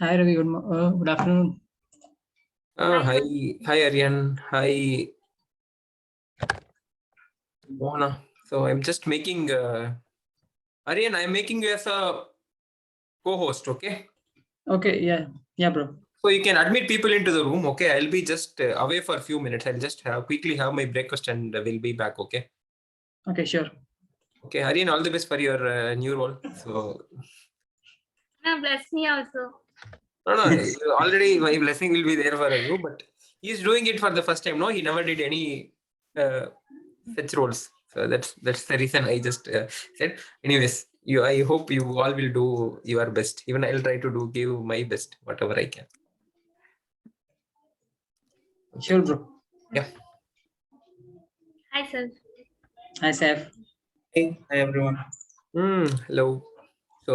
Hi Ravi, good afternoon. Hi, hi Aryan, hi Mona. So I'm just making Aryan. I'm making you as a co-host. Okay. Okay, yeah, bro. So you can admit people into the room. Okay. I'll be just away for a few minutes. I'll just quickly have my breakfast and we'll be back. Okay. Okay, sure. Okay, Aryan. All the best for your new role. So Bless me also. no. Already my blessing will be there for you, but he's doing it for the first time. No, he never did any such roles. So that's the reason I just said. Anyways, I hope you all will do your best. Even I'll try to give my best, whatever I can. Okay. Sure, bro. Yeah. Hi, sir. Hi, Saif. Hey, hi everyone. Hello. So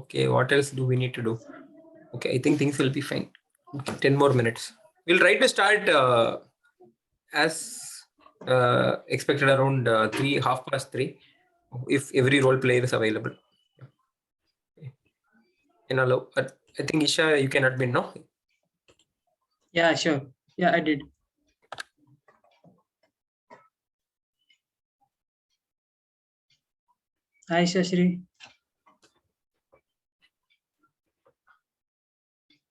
okay, what else do we need to do? Okay, I think things will be fine. Okay, 10 more minutes. We'll try to start as expected around 3:30, if every role player is available. Okay. And allow, I think Isha, you can admit, no? Yeah, sure. Yeah, I did. Hi, Shashri.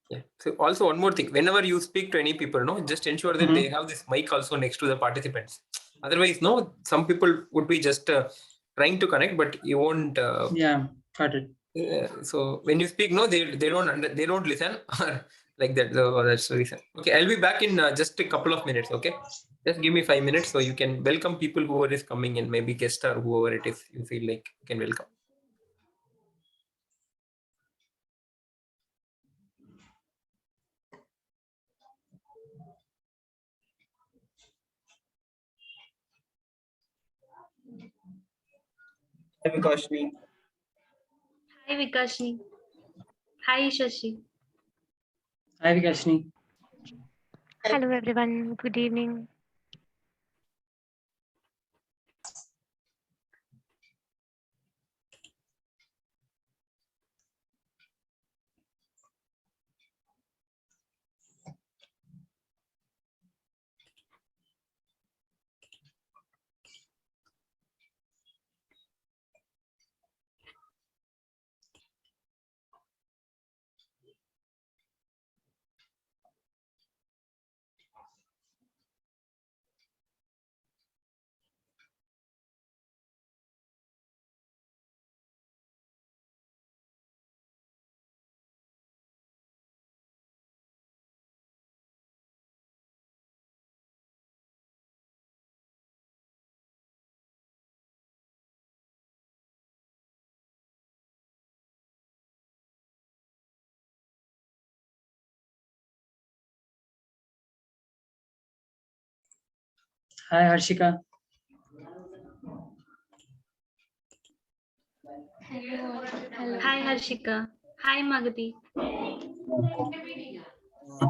Yeah. So also one more thing, whenever you speak to any people, no, just ensure that they have this mic also next to the participants. Otherwise, no, some people would be just trying to connect, but you won't. Yeah, got it. So when you speak, no, they don't listen or like that. So that's the reason. Okay, I'll be back in just a couple of minutes. Okay, just give me 5 minutes so you can welcome people whoever is coming in, maybe guest or whoever it is you feel like you can welcome. Hi Vikashni. Hi, Vikashni. Hi, Shashi. Hi, Vikashni. Hello everyone, good evening. Hi, Harshika. Hi, Harshika. Hi, Magadi.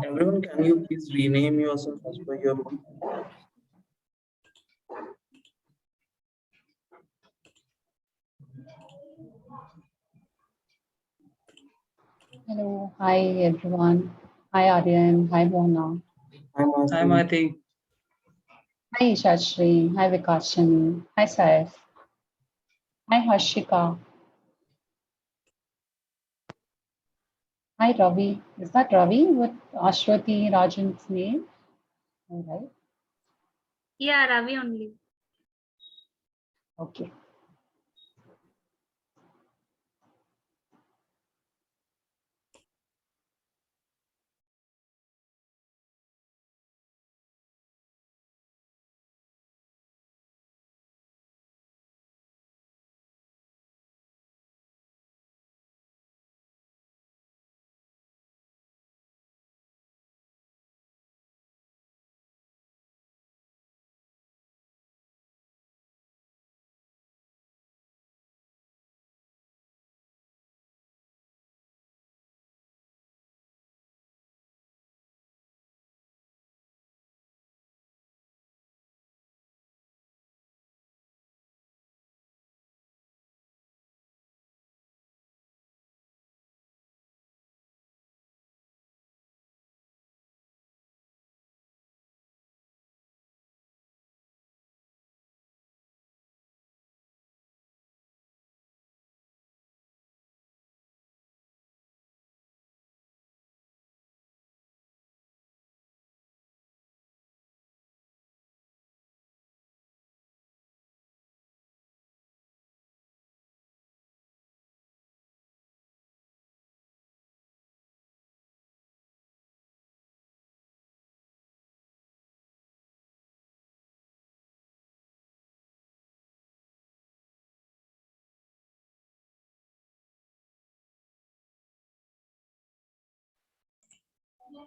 Everyone, can you please rename yourself as per your role? Hello, hi everyone. Hi Aryan, hi Mona. Hi Hi, Maitree. Mati. Hi Shashri, hi Vikashani, hi Saif, hi Harshika, hi Ravi. Is that Ravi with Ashwati Rajan's name? All right, Yeah, Ravi only. okay.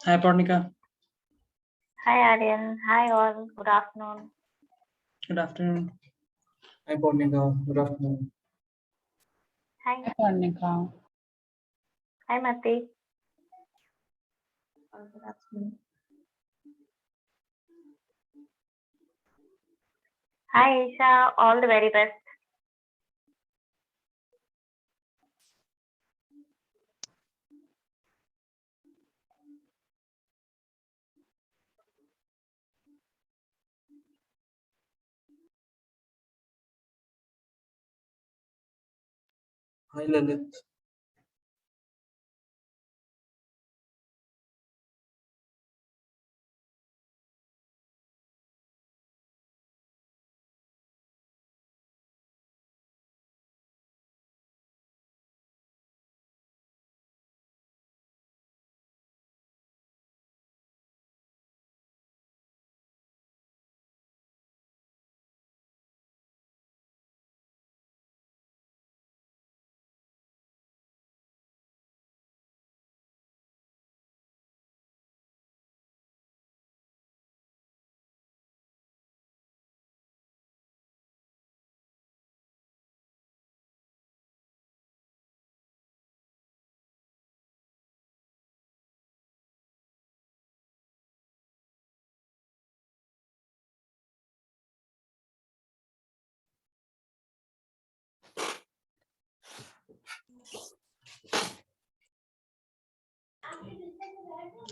Hi, Purnika. Hi Aryan. Hi all. Good afternoon. Good afternoon. Hi, Purnika. Good afternoon. Hi. Hi, Purnika. Hi Mati. Good afternoon. Hi Isha. All the very best. Hi, Lalit.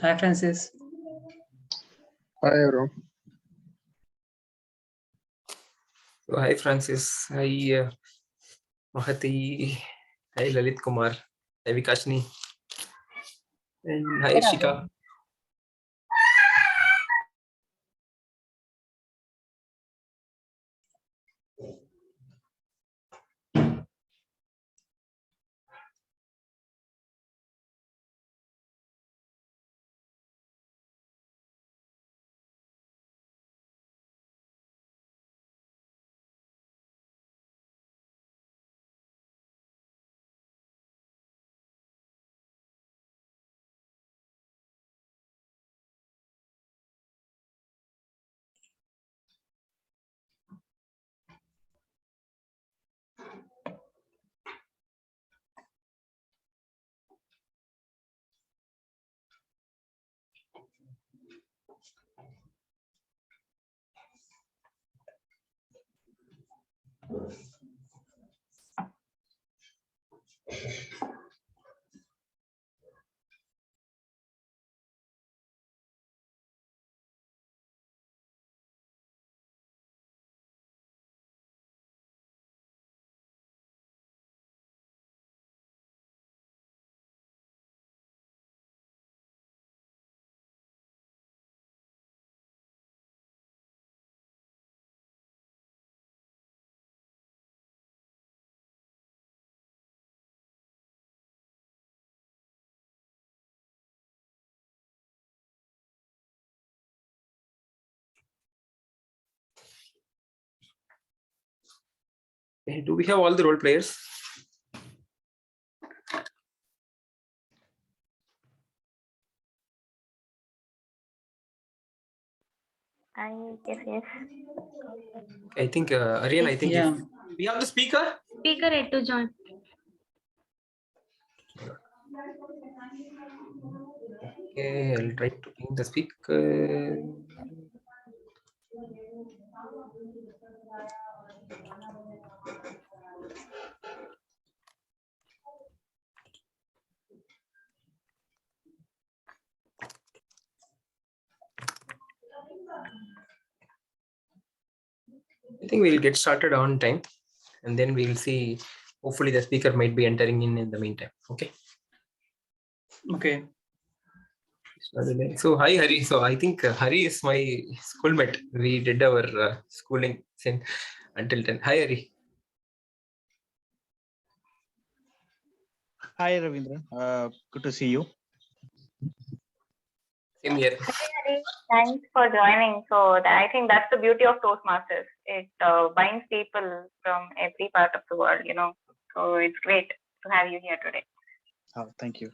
Hi, Francis. Hi, everyone. So, hi Francis. Hi Mahati. Hi Lalit Kumar. Hi Vikashni. And hi Hi, Shika. Ravi. Do we have all the role players? I guess yes. I think Aryan, I think Yeah. if we have the speaker. Speaker ready to join. Okay, I'll try to ping the speaker. I think we'll get started on time, and then we'll see. Hopefully, the speaker might be entering in the meantime. Okay. Okay. So hi Hari. So I think Hari is my schoolmate. We did our schooling until 10. Hi Hari. Hi, Ravindra. Good to see you. Same here. Hi Hari. Thanks for joining. So I think that's the beauty of Toastmasters. It binds people from every part of the world, you know. So it's great to have you here today. Oh, thank you.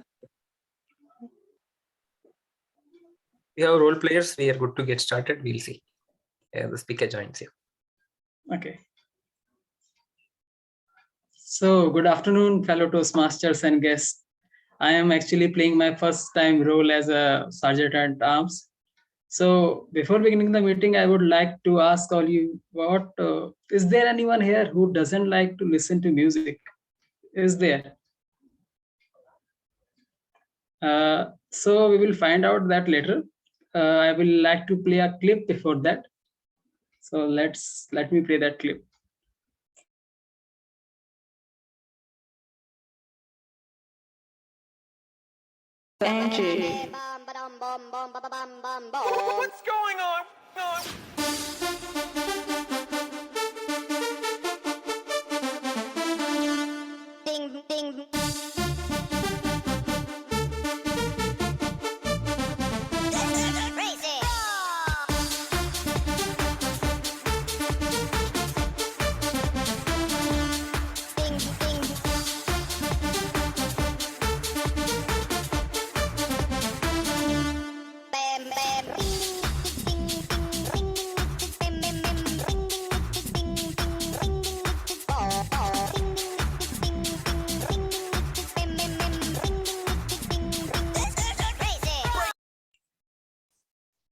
We have role players. We are good to get started. We'll see. The speaker joins you. Okay. So, good afternoon, fellow Toastmasters and guests. I am actually playing my first time role as a Sergeant at Arms. So, before beginning the meeting, I would like to ask all you, is there anyone here who doesn't like to listen to music? Is there? So, we will find out that later. I will like to play a clip before that. So, let me play that clip. Angie. What's going on? Ding, ding. Crazy. Ding, ding. Bam, bam. Ding, ding, ding, ring, bam, bam, bam, ring, ding, ding, ding, ring, oh, oh, ding, ding, ding, ring, bam, bam, bam, ring, crazy.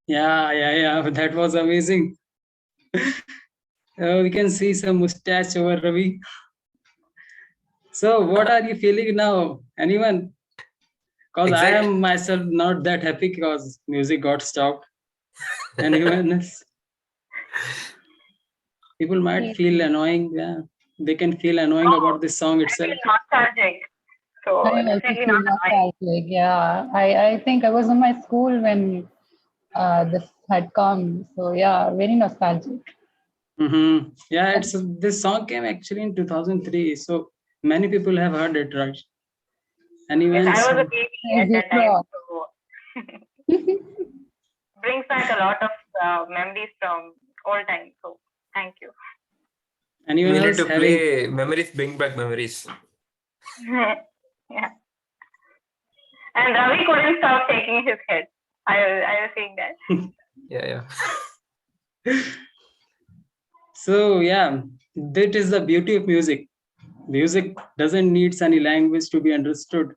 Yeah. That was amazing. We can see some mustache over Ravi. So, what are you feeling now? Anyone? Because I am myself not that happy because music got stopped. Anyone else? People might feel annoying. Yeah, they can feel annoying about this song itself. I feel nostalgic. So I it's also really feel not annoying. nostalgic. Yeah, I think I was in my school when this had come. So yeah, very nostalgic. Mm-hmm. Yeah, this song came actually in 2003. So many people have heard it, right? Anyone? Yes, I was a baby at that time. So brings back a lot of memories from old times. So thank you. Anyone we else need to play memories, bring back memories. Yeah. And Ravi couldn't stop shaking his head. I was seeing that. Yeah. So yeah, that is the beauty of music. Music doesn't need any language to be understood.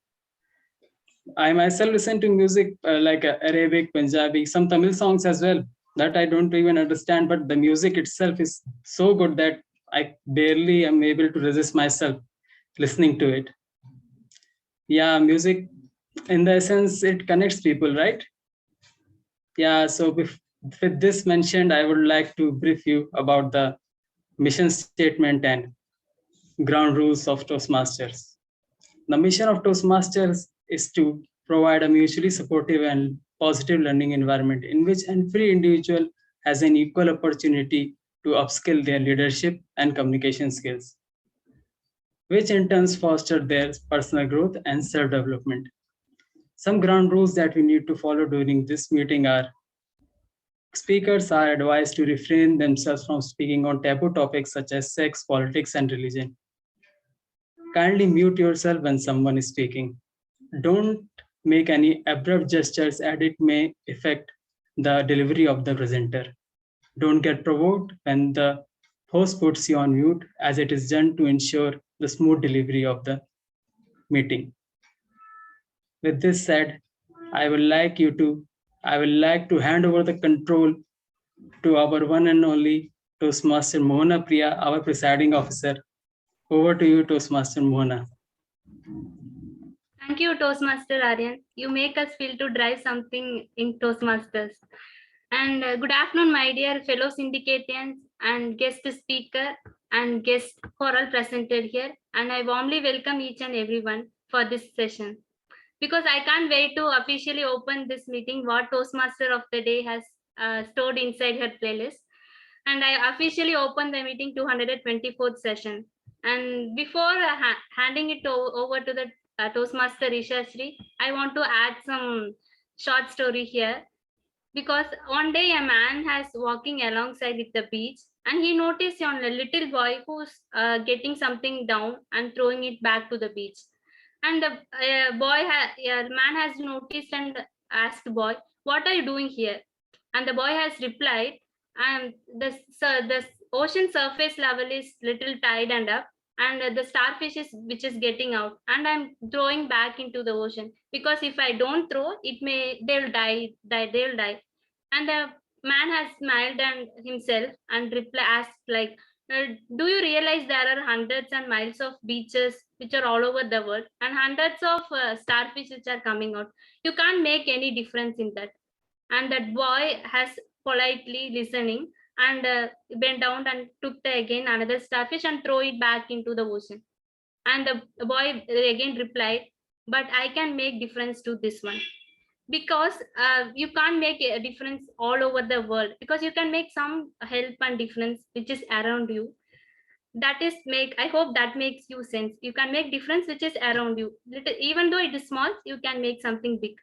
I myself listen to music like Arabic, Punjabi, some Tamil songs as well that I don't even understand, but the music itself is so good that I barely am able to resist myself listening to it. Yeah, music in the essence, it connects people, right? Yeah, so with this mentioned, I would like to brief you about the mission statement and ground rules of Toastmasters. The mission of Toastmasters is to provide a mutually supportive and positive learning environment in which every individual has an equal opportunity to upskill their leadership and communication skills, which in turn foster their personal growth and self-development. Some ground rules that we need to follow during this meeting are: speakers are advised to refrain themselves from speaking on taboo topics such as sex, politics, and religion. Kindly mute yourself when someone is speaking. Don't make any abrupt gestures as it may affect the delivery of the presenter. Don't get provoked when the host puts you on mute, as it is done to ensure the smooth delivery of the meeting. With this said, I would like to hand over the control to our one and only Toastmaster Mohana Priya, our presiding officer. Over to you, Toastmaster Mohana. Thank you, Toastmaster Aryan. You make us feel to drive something in Toastmasters. And good afternoon, my dear fellow syndicatians and guest speaker and guests who are all presented here. And I warmly welcome each and everyone for this session. Because I can't wait to officially open this meeting, what Toastmaster of the day has stored inside her playlist. And I officially open the meeting 224th session. And before handing it over to the Toastmaster Isha Shri, I want to add some short story here. Because one day a man has walking alongside with the beach, and he noticed on a little boy who's getting something down and throwing it back to the beach. And the man has noticed, and asked boy, "What are you doing here?" And the boy has replied, the ocean surface level is little tightened up, and the starfish is which is getting out, and I'm throwing back into the ocean, because if I don't throw, it may they'll they'll die. And the man has smiled and himself and asked like, do you realize there are hundreds and miles of beaches which are all over the world, and hundreds of starfish which are coming out? You can't make any difference in that. And that boy has politely listening, and bent down and took the again another starfish and throw it back into the ocean. And the boy again replied, "But I can make difference to this one." Because you can't make a difference all over the world, because you can make some help and difference which is around you. That is make, I hope that makes you sense. You can make difference which is around you. Even though it is small, you can make something big.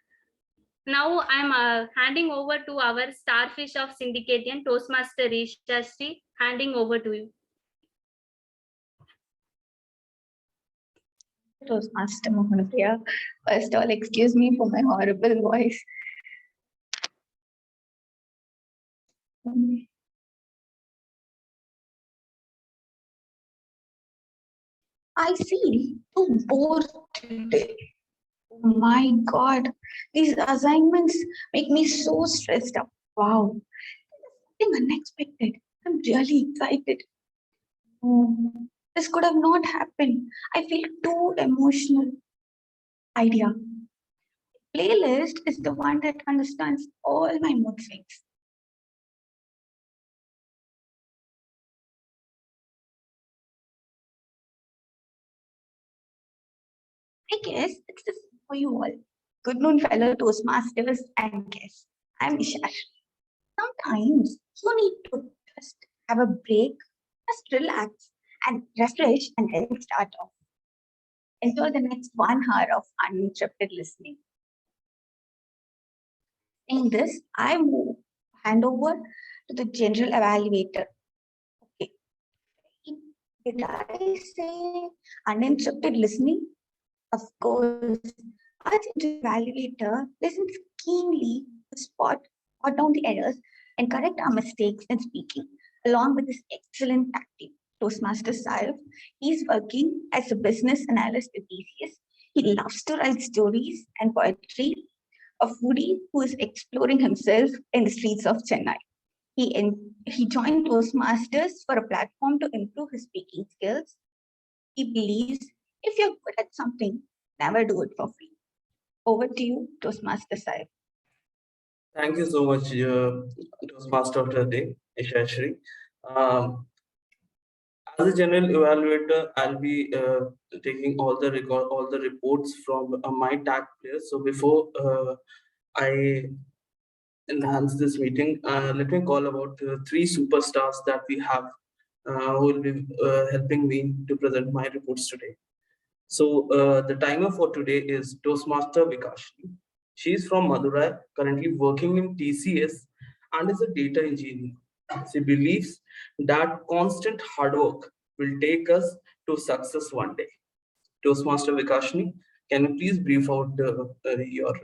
Now I'm handing over to our starfish of syndicate and Toastmaster Rishashri, handing over to you. Toastmaster Mohanpriya. First of all, excuse me for my horrible voice. I feel too bored today. Oh my God, these assignments make me so stressed out. Wow, something unexpected. I'm really excited. Oh, this could have not happened. I feel too emotional. Idea. Playlist is the one that understands all my mood swings. I guess it's the same for you all. Good noon, fellow Toastmasters and guests. I'm Ishash. Sometimes you need to just have a break, just relax and refresh and then start off. Enjoy the next 1 hour of uninterrupted listening. In this, I move hand over to the general evaluator. Okay. Did I say uninterrupted listening? Of course, our general evaluator listens keenly to spot down the errors and correct our mistakes in speaking, along with his excellent tactic. Toastmaster Saif, he's working as a business analyst at TCS. He loves to write stories and poetry, a foodie who is exploring himself in the streets of Chennai. He joined Toastmasters for a platform to improve his speaking skills. He believes if you're good at something, never do it for free. Over to you, Toastmaster Saif. Thank you so much, Toastmaster of the day, Ishashri. Um, as a general evaluator, I'll be taking all the reports from my tag players. So before I enhance this meeting, let me call about three superstars that we have who will be helping me to present my reports today. So the timer for today is Toastmaster Vikashni. She is from Madurai, currently working in TCS and is a data engineer. She believes that constant hard work will take us to success one day. Toastmaster Vikashni, can you please brief out your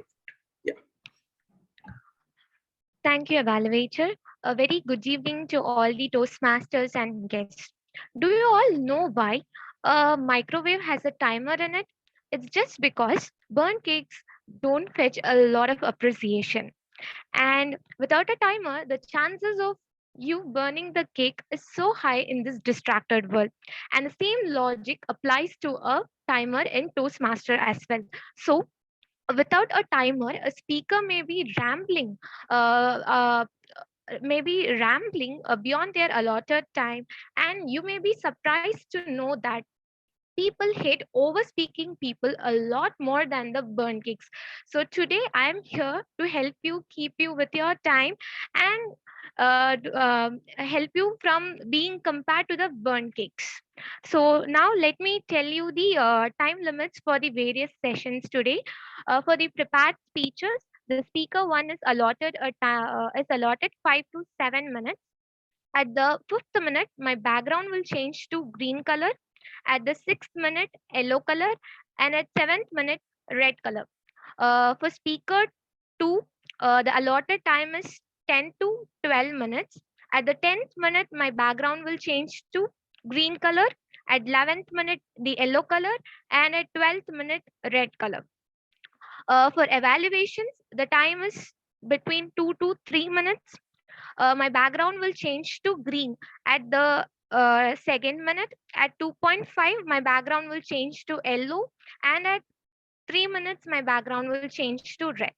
Thank you, evaluator. A very good evening to all the Toastmasters and guests. Do you all know why a microwave has a timer in it? It's just because burnt cakes don't fetch a lot of appreciation. And without a timer, the chances of you burning the cake is so high in this distracted world. And the same logic applies to a timer in Toastmaster as well. So without a timer, a speaker may be rambling, uh, uh, beyond their allotted time, and you may be surprised to know that people hate over speaking people a lot more than the burn cakes. So today I'm here to help you keep you with your time and help you from being compared to the burn cakes. So now let me tell you the time limits for the various sessions today. For the prepared speeches, the speaker one is allotted 5 to 7 minutes. At the fifth minute, my background will change to green color. At the sixth minute, yellow color, and at seventh minute, red color. For speaker 2, the allotted time is 10 to 12 minutes. At the 10th minute, my background will change to green color. At 11th minute, the yellow color, and at 12th minute, red color. For evaluations, the time is between 2 to 3 minutes. My background will change to green at the second minute. At 2.5, my background will change to yellow, and at 3 minutes, my background will change to red.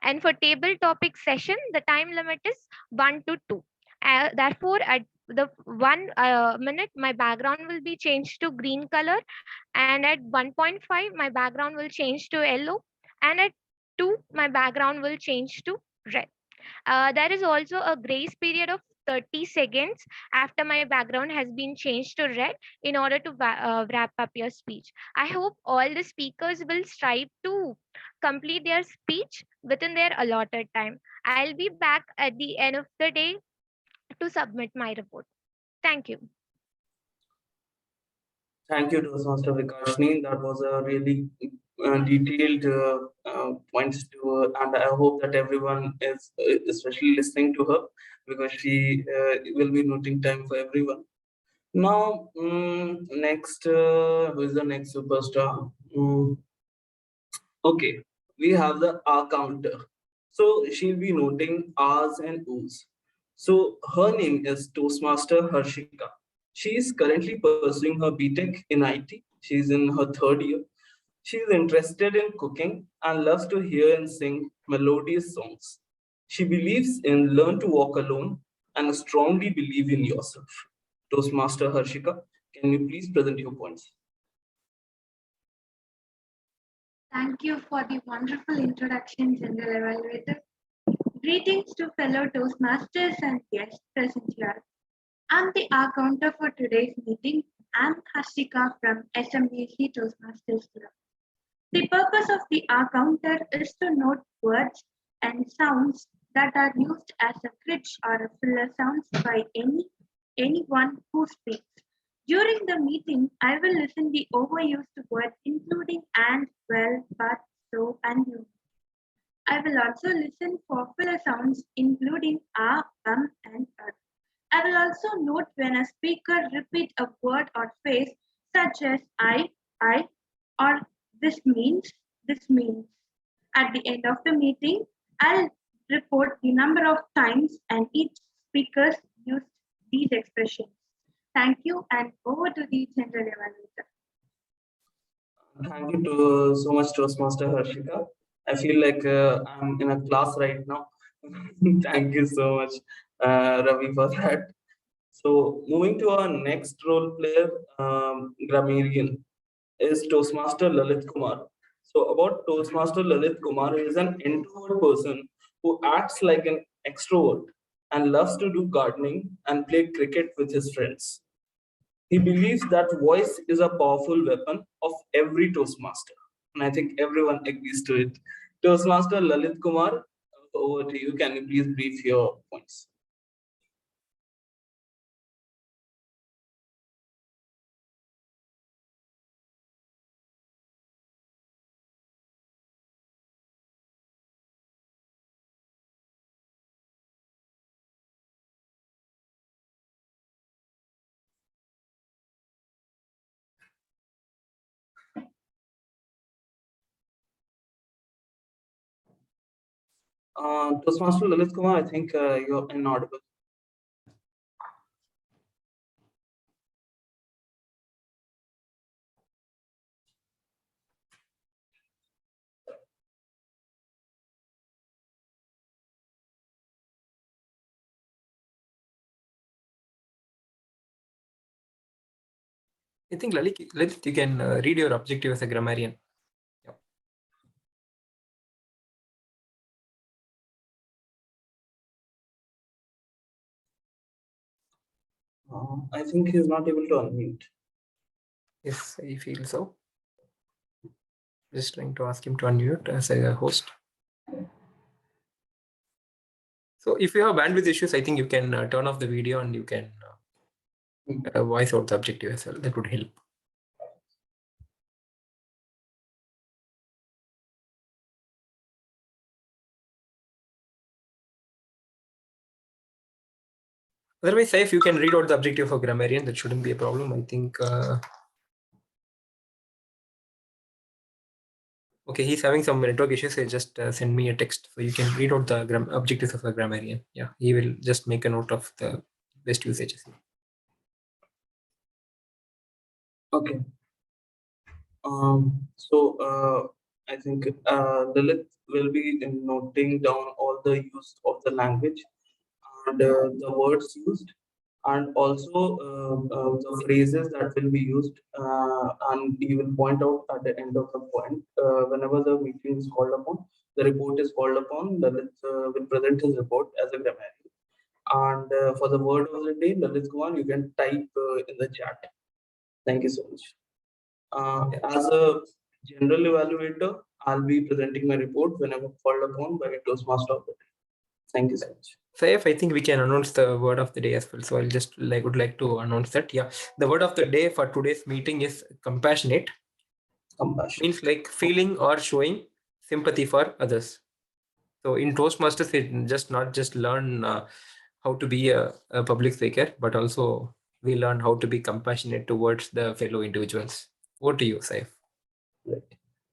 And for table topic session, the time limit is 1 to 2. Therefore, at the 1 minute, my background will be changed to green color, and at 1.5, my background will change to yellow, and at 2, my background will change to red. There is also a grace period of 30 seconds after my background has been changed to red in order to wrap up your speech. I hope all the speakers will strive to complete their speech within their allotted time. I'll be back at the end of the day to submit my report. Thank you. Thank you, Toastmaster Vikashni. That was a really detailed points to, and I hope that everyone is especially listening to her, because she will be noting time for everyone. Now, next, who is the next superstar? Okay, we have the R counter. So she'll be noting R's and O's. So her name is Toastmaster Harshika. She is currently pursuing her BTech in IT. She's in her third year. She is interested in cooking and loves to hear and sing melodious songs. She believes in learn to walk alone and strongly believe in yourself. Toastmaster Harshika, can you please present your points? Thank you for the wonderful introduction, General Evaluator. Greetings to fellow Toastmasters and guests present here. I'm the R counter for today's meeting. I'm Hashika from SMBC Toastmasters Club. The purpose of the R counter is to note words and sounds that are used as a crutch or a filler sounds by anyone who speaks. During the meeting, I will listen the overused words including and, well, but, so, and you. I will also listen for filler sounds including and I will also note when a speaker repeats a word or phrase such as I, or this means. At the end of the meeting, I'll report the number of times and each speaker used these expressions. Thank you, and over to the General Evaluator. Thank you so much, Toastmaster Harshika. I feel like I'm in a class right now. Thank you so much, Ravi, for that. So, moving to our next role player, grammarian, is Toastmaster Lalit Kumar. So, about Toastmaster Lalit Kumar, he is an introvert person who acts like an extrovert and loves to do gardening and play cricket with his friends. He believes that voice is a powerful weapon of every Toastmaster. And I think everyone agrees to it. Toastmaster Lalit Kumar, over to you. Can you please brief your points? Toastmaster Lalit Kumar, I think you're inaudible. I think Lalit, you can read your objective as a grammarian. Yep. I think he's not able to unmute. Yes, I feel so. Just trying to ask him to unmute as a host. So if you have bandwidth issues, I think you can turn off the video and you can voice out the objective as well. That would help. Otherwise, Saif, you can read out the objective of grammarian. That shouldn't be a problem. I think. Okay, he's having some network issues. So just send me a text so you can read out the objectives of a grammarian. Yeah, he will just make a note of the best usages. Okay. I think Lilith will be noting down all the use of the language and the words used, and also the phrases that will be used, and he will point out at the end of the point whenever the meeting is called upon, the report is called upon. Lilith will present his report as a grammarian, and for the word of the day, Lilith, go on. You can type in the chat. Thank you so much. As a general evaluator, I'll be presenting my report whenever called upon by Toastmaster of the day. Thank you so much. Saif, I think we can announce the word of the day as well. So I'll just would like to announce that. Yeah, the word of the day for today's meeting is compassionate. Compassion means like feeling or showing sympathy for others. So in Toastmasters, we just not just learn how to be a public speaker, but also we learn how to be compassionate towards the fellow individuals. Over to you, Saif. Right.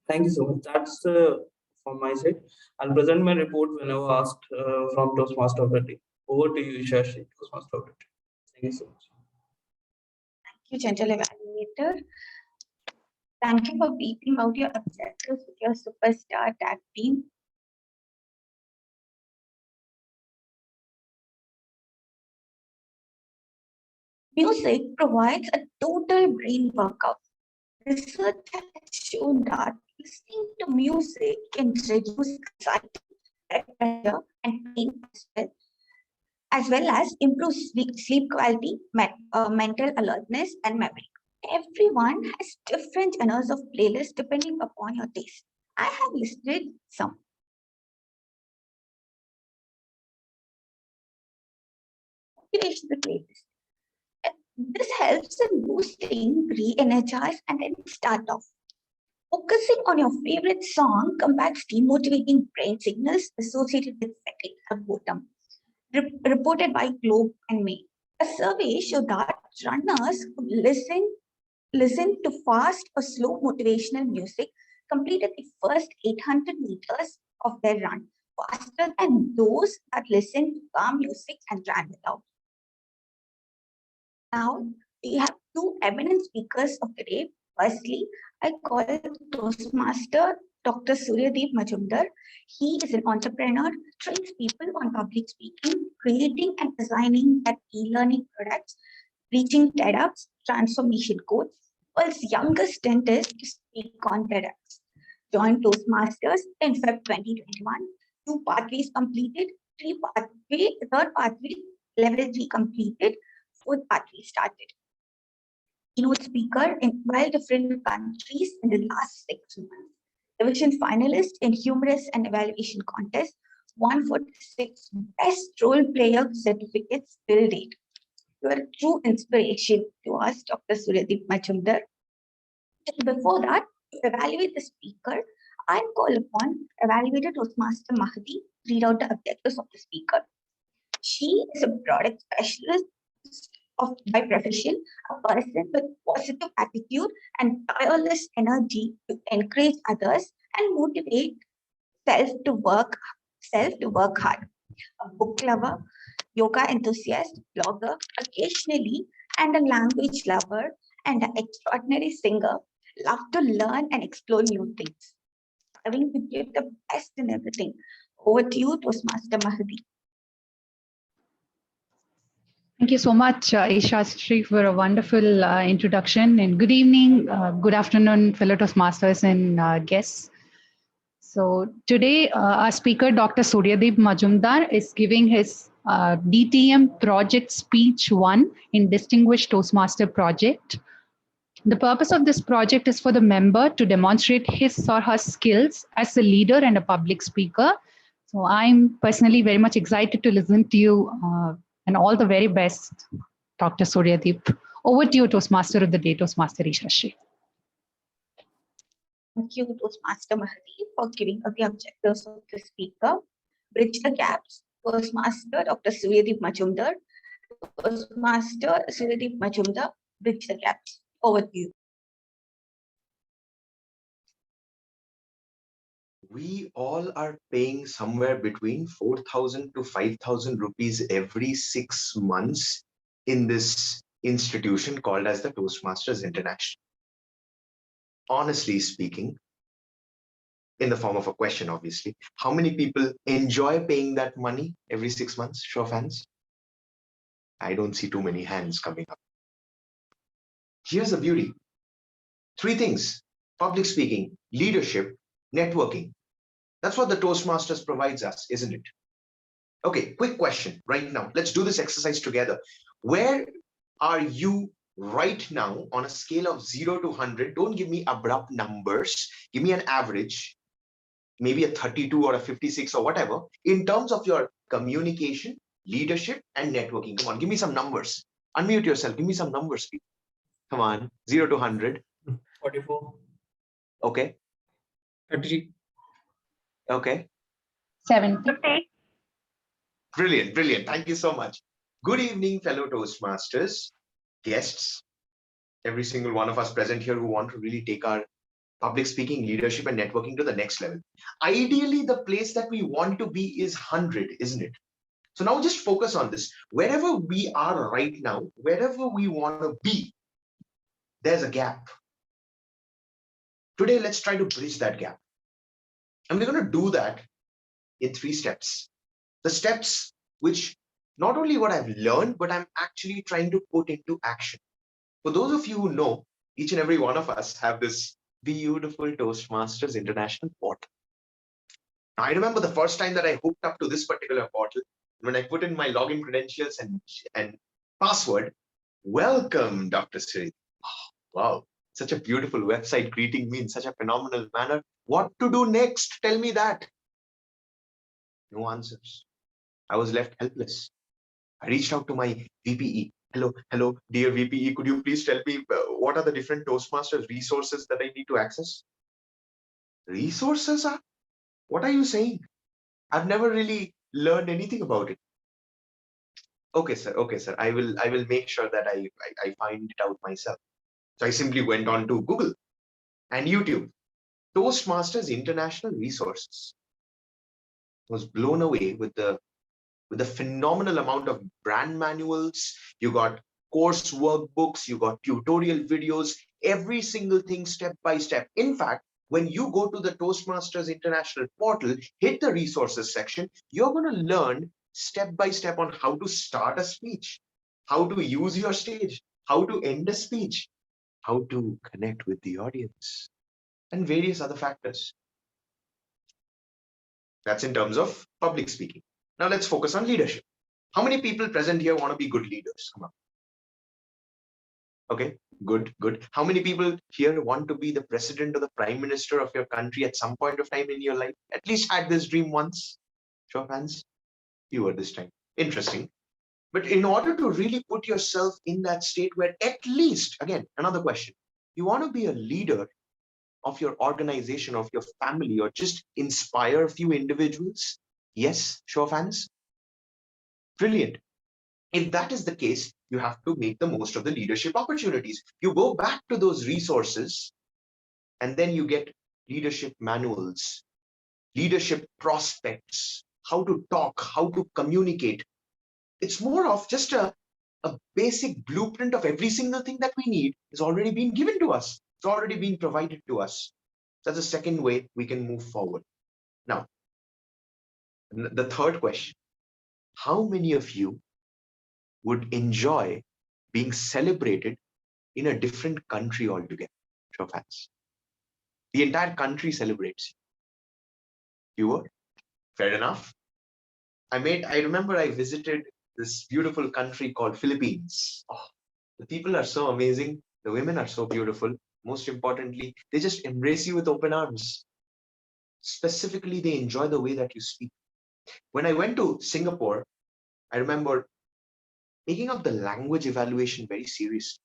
Thank you so much. That's from my side. I'll present my report whenever asked from Toastmaster of the day. Over to you, Isha Shri, Toastmaster of the day. Thank you so much. Thank you, General Evaluator. Thank you for beating out your objectives with your superstar tag team. Music provides a total brain workout. Research has shown that listening to music can reduce anxiety, blood pressure, and pain as well as improve sleep quality, mental alertness, and memory. Everyone has different genres of playlists depending upon your taste. I have listed some. Motivational playlist. This helps in boosting, re-energize, and then start off. Focusing on your favorite song combats demotivating brain signals associated with fatigue or boredom. Reported by Globe and May. A survey showed that runners who listen to fast or slow motivational music completed the first 800 meters of their run faster than those that listened to calm music and ran without. Now, we have two eminent speakers of the day. Firstly, I call Toastmaster Dr. Suryadeep Majumdar. He is an entrepreneur, trains people on public speaking, creating and designing their e-learning products, reaching TEDx transformation codes. World's youngest dentist to speak on TEDx. Joined Toastmasters in Feb 2021. 2 pathways completed, third pathway, level 3 completed, 4th pathway started. Keynote speaker in 12 different countries in the last 6 months. Division finalist in humorous and evaluation contest, won for 6 best role player certificates till date. You are a true inspiration to us, Dr. Suryadeep Majumdar. Before that, to evaluate the speaker, I call upon evaluator Toastmaster Mahdi to read out the objectives of the speaker. She is a product specialist by profession, a person with positive attitude and tireless energy to encourage others and motivate self to work hard. A book lover, yoga enthusiast, blogger, occasionally, and a language lover and an extraordinary singer, love to learn and explore new things. Having to give the best in everything. Over to you, Toastmaster Mahdi. Thank you so much, Isha Shri, for a wonderful introduction. And good evening, good afternoon, fellow Toastmasters and guests. So today, our speaker, Dr. Suryadeep Majumdar, is giving his DTM Project Speech 1 in Distinguished Toastmaster Project. The purpose of this project is for the member to demonstrate his or her skills as a leader and a public speaker. So I'm personally very much excited to listen to you and all the very best, Dr. Suryadeep. Over to you, Toastmaster of the Day, Toastmaster Isha Shri. Thank you, Toastmaster Mahdi, for giving us the objectives of the speaker. Bridge the gaps, Toastmaster Dr. Suryadeep Majumdar. Toastmaster Sridip Majumdar, bridge the gap. Over to you. We all are paying somewhere between 4,000 to 5,000 rupees every 6 months in this institution called as the Toastmasters International. Honestly speaking, in the form of a question, obviously, how many people enjoy paying that money every 6 months? Show of hands. I don't see too many hands coming up. Here's the beauty. 3 things: public speaking, leadership, networking. That's what the Toastmasters provides us, isn't it? Okay, quick question right now. Let's do this exercise together. Where are you right now on a scale of 0 to 100? Don't give me abrupt numbers. Give me an average, maybe a 32 or a 56 or whatever, in terms of your communication, leadership, and networking. Come on, give me some numbers. Unmute yourself. Give me some numbers, please. Come on, 0 to 100. 44. Okay. 30. Okay. 70. 50. Brilliant, brilliant. Thank you so much. Good evening, fellow Toastmasters, guests, every single one of us present here who want to really take our public speaking, leadership, and networking to the next level. Ideally, the place that we want to be is 100, isn't it? So now just focus on this. Wherever we are right now, wherever we want to be, there's a gap. Today, let's try to bridge that gap. And we're going to do that in 3 steps. The steps which not only what I've learned, but I'm actually trying to put into action. For those of you who know, each and every one of us have this beautiful Toastmasters International portal. I remember the first time that I hooked up to this particular portal, when I put in my login credentials and password, welcome, Dr. Sri. Oh, wow, such a beautiful website greeting me in such a phenomenal manner. What to do next? Tell me that. No answers. I was left helpless. I reached out to my VPE. Hello, dear VPE, could you please tell me what are the different Toastmasters resources that I need to access? Resources? What are you saying? I've never really learned anything about it. Okay, sir. I will make sure that I find it out myself. So I simply went on to Google and YouTube. Toastmasters International Resources. I was blown away with the phenomenal amount of brand manuals. You got course workbooks, you got tutorial videos, every single thing step by step. In fact, when you go to the Toastmasters International portal, hit the resources section, you're going to learn step by step on how to start a speech, how to use your stage, how to end a speech, how to connect with the audience, and various other factors. That's in terms of public speaking. Now let's focus on leadership. How many people present here want to be good leaders? Come on. Okay, good. How many people here want to be the president or the prime minister of your country at some point of time in your life? At least had this dream once? Show of hands. Fewer this time. Interesting. But in order to really put yourself in that state where at least, again, another question, you want to be a leader of your organization, of your family, or just inspire a few individuals? Yes, show of hands. Brilliant. If that is the case, you have to make the most of the leadership opportunities. You go back to those resources, and then you get leadership manuals, leadership prospects, how to talk, how to communicate. It's more of just a basic blueprint of every single thing that we need is already being given to us. It's already being provided to us. That's the second way we can move forward. Now, the third question, how many of you would enjoy being celebrated in a different country altogether? Show of hands. The entire country celebrates you. You would? Fair enough. I remember I visited this beautiful country called Philippines. Oh, the people are so amazing. The women are so beautiful. Most importantly, they just embrace you with open arms. Specifically, they enjoy the way that you speak. When I went to Singapore, I remember making up the language evaluation very seriously.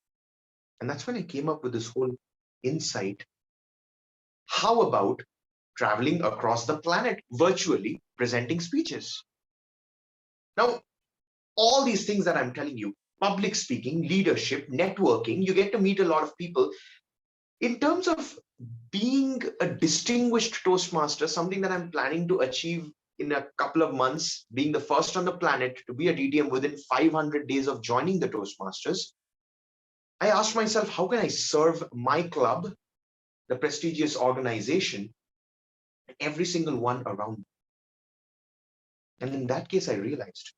And that's when I came up with this whole insight. How about traveling across the planet virtually presenting speeches? Now, All these things that I'm telling you, public speaking, leadership, networking, you get to meet a lot of people. In terms of being a distinguished Toastmaster, something that I'm planning to achieve in a couple of months, being the first on the planet to be a DTM within 500 days of joining the Toastmasters, I asked myself, how can I serve my club, the prestigious organization, every single one around me? And in that case, I realized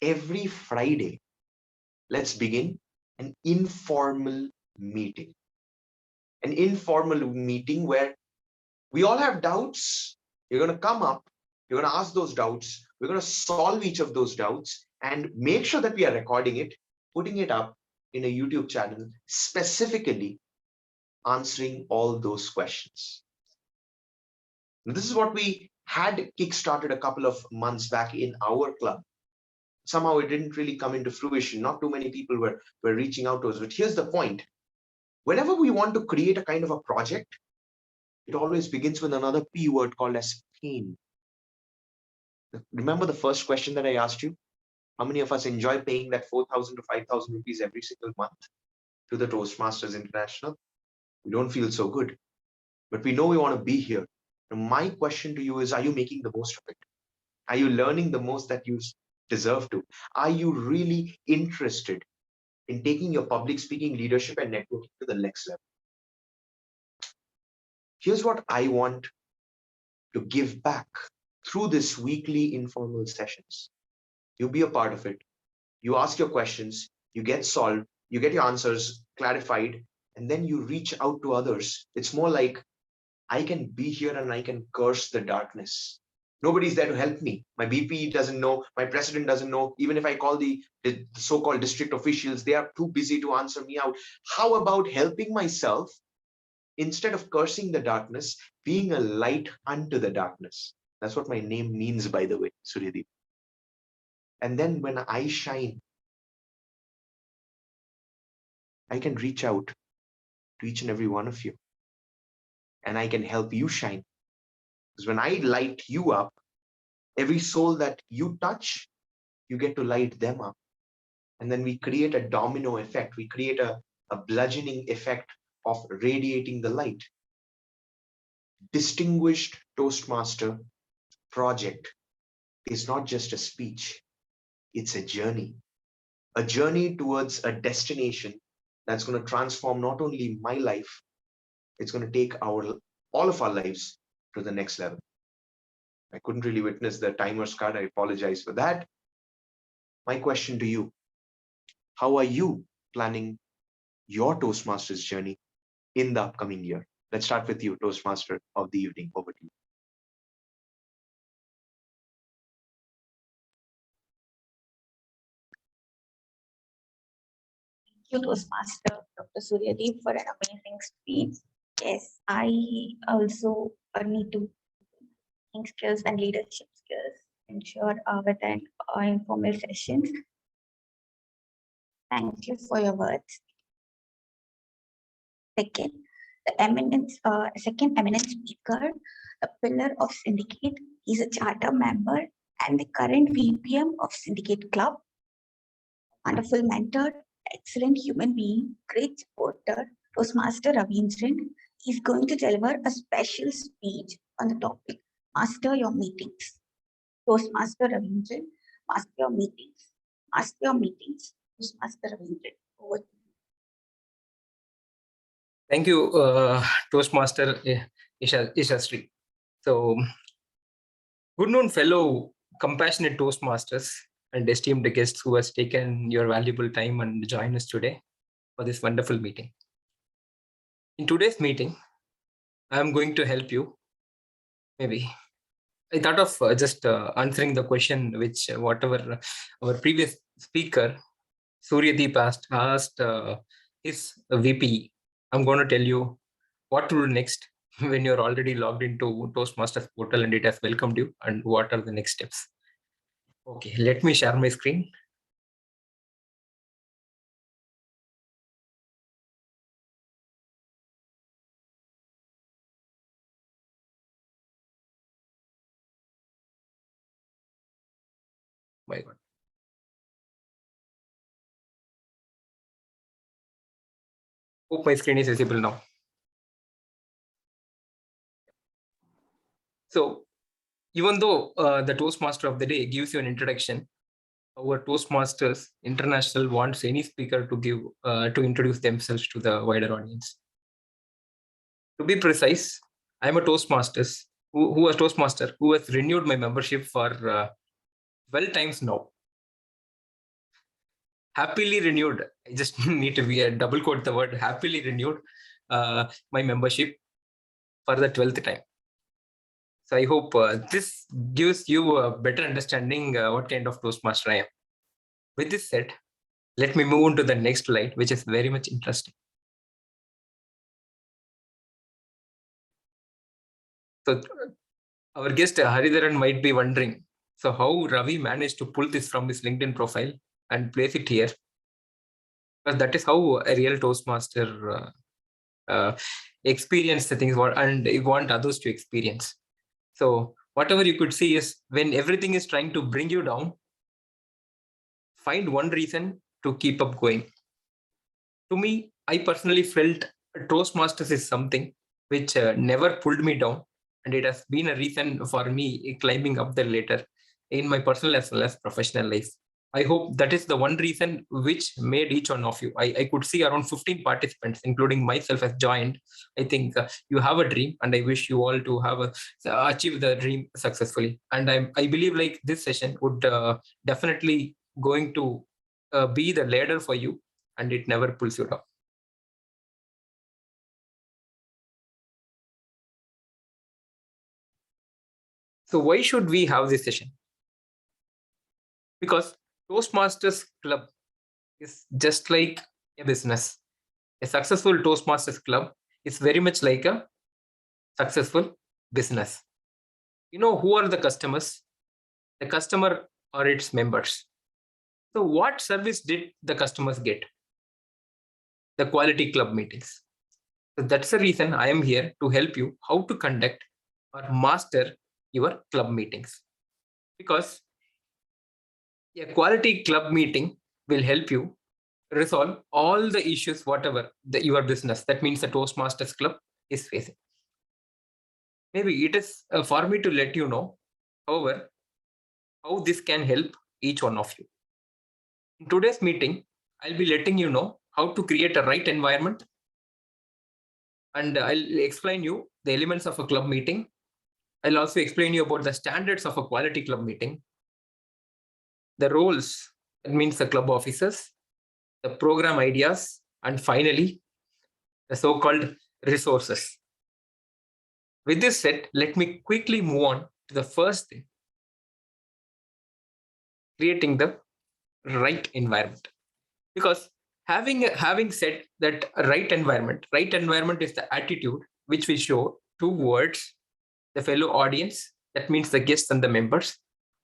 every Friday, let's begin an informal meeting. An informal meeting where we all have doubts. You're going to come up, you're going to ask those doubts, we're going to solve each of those doubts and make sure that we are recording it, putting it up in a YouTube channel, specifically answering all those questions. Now, this is what we had kickstarted a couple of months back in our club. Somehow it didn't really come into fruition. Not too many people were reaching out to us. But here's the point. Whenever we want to create a kind of a project, it always begins with another P word called as pain. Remember the first question that I asked you? How many of us enjoy paying that 4,000 to 5,000 rupees every single month to the Toastmasters International? We don't feel so good, but we know we want to be here. Now, my question to you is, are you making the most of it? Are you learning the most that you deserve to? Are you really interested in taking your public speaking, leadership, and networking to the next level? Here's what I want to give back through this weekly informal sessions. You be a part of it. You ask your questions, you get solved, you get your answers clarified, and then you reach out to others. It's more like I can be here and I can curse the darkness. Nobody's there to help me. My BP doesn't know, my president doesn't know. Even if I call the so-called district officials, they are too busy to answer me out. How about helping myself instead of cursing the darkness, being a light unto the darkness? That's what my name means, by the way, Suryadeep. And then when I shine, I can reach out to each and every one of you. And I can help you shine. Because when I light you up, every soul that you touch, you get to light them up. And then we create a domino effect. We create a bludgeoning effect of radiating the light. Distinguished Toastmaster project is not just a speech. It's a journey towards a destination that's going to transform not only my life, it's going to take all of our lives to the next level. I couldn't really witness the timer's card. I apologize for that. My question to you, how are you planning your Toastmasters journey in the upcoming year? Let's start with you, Toastmaster of the evening. Over to you. Thank you, Toastmaster Dr. Suryadeep, for an amazing speech. Yes, I also need to think skills and leadership skills ensure within informal sessions. Thank you for your words. Second, second eminent speaker, the pillar of Syndicate. He's a charter member and the current VPM of Syndicate Club. Wonderful mentor, excellent human being, great supporter, Toastmaster Ravindran. He's going to deliver a special speech on the topic, Master Your Meetings. Toastmaster Ravindran, master your meetings. Master your meetings. Toastmaster Ravindran. Over to you. Thank you, Toastmaster Ishasri. So, good noon, fellow compassionate Toastmasters and esteemed guests who has taken your valuable time and join us today for this wonderful meeting. In today's meeting, I am going to help you. Maybe I thought of just answering the question which whatever our previous speaker Suryadeep asked his VP. I'm going to tell you what to do next when you're already logged into Toastmasters portal and it has welcomed you, and what are the next steps. Okay, let me share my screen. My God. Hope my screen is visible now. So even though the Toastmaster of the day gives you an introduction, our Toastmasters International wants any speaker to give to introduce themselves to the wider audience. To be precise, I'm a Toastmasters who was Toastmaster who has renewed my membership for 12 times now. Happily renewed. I just need to be a double quote the word happily renewed my membership for the 12th time. So I hope this gives you a better understanding what kind of Toastmaster I am. With this said, let me move on to the next slide, which is very much interesting. So our guest Haridharan might be wondering, so how Ravi managed to pull this from his LinkedIn profile and place it here? Because that is how a real Toastmaster experience the things and you want others to experience. So whatever you could see is when everything is trying to bring you down, find one reason to keep up going. To me, I personally felt Toastmasters is something which never pulled me down, and it has been a reason for me climbing up the ladder in my personal as well as professional life. I hope that is the one reason which made each one of you. I could see around 15 participants, including myself, has joined. I think you have a dream, and I wish you all to have achieve the dream successfully. And I believe like this session would definitely going to be the ladder for you, and it never pulls you down. So why should we have this session? Because Toastmasters Club is just like a business. A successful Toastmasters Club is very much like a successful business. You know who are the customers? The customer or its members. So what service did the customers get? The quality club meetings. So that's the reason I am here to help you how to conduct or master your club meetings. Because a quality club meeting will help you resolve all the issues, whatever your business, that means the Toastmasters Club, is facing. Maybe it is for me to let you know, however, how this can help each one of you. In today's meeting, I'll be letting you know how to create a right environment, and I'll explain you the elements of a club meeting. I'll also explain you about the standards of a quality club meeting, the roles, that means the club officers, the program ideas, and finally, the so-called resources. With this said, let me quickly move on to the first thing, creating the right environment. Because having said that right environment is the attitude which we show towards the fellow audience, that means the guests and the members,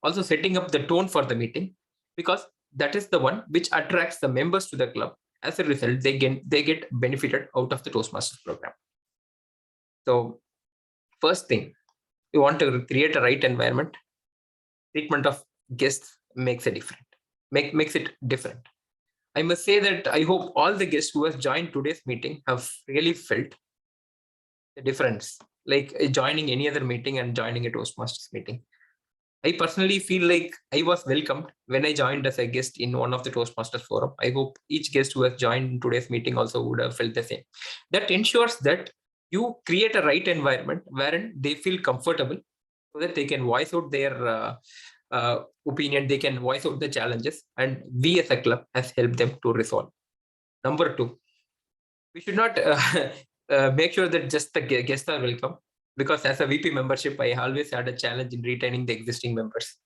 also setting up the tone for the meeting, because that is the one which attracts the members to the club. As a result, they get benefited out of the Toastmasters program. So first thing, you want to create a right environment. Treatment of guests makes it different. I must say that I hope all the guests who have joined today's meeting have really felt the difference, like joining any other meeting and joining a Toastmasters meeting. I personally feel like I was welcomed when I joined as a guest in one of the Toastmasters forum. I hope each guest who has joined today's meeting also would have felt the same. That ensures that you create a right environment wherein they feel comfortable so that they can voice out their opinion, they can voice out the challenges, and we as a club has helped them to resolve. Number two, we should not make sure that just the guests are welcome, because as a VP membership, I always had a challenge in retaining the existing members.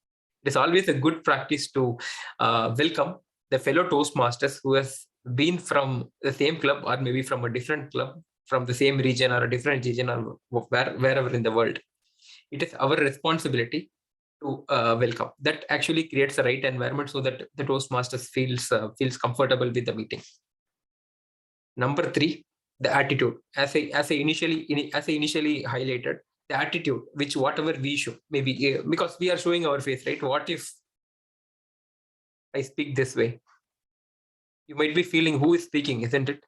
It is always a good practice to welcome the fellow Toastmasters who has been from the same club or maybe from a different club, from the same region or a different region or wherever in the world. It is our responsibility to welcome. That actually creates a right environment so that the Toastmasters feels comfortable with the meeting. Number three, the attitude. As I initially highlighted, the attitude which whatever we show, maybe because we are showing our face, right? What if I speak this way. You might be feeling who is speaking, isn't it?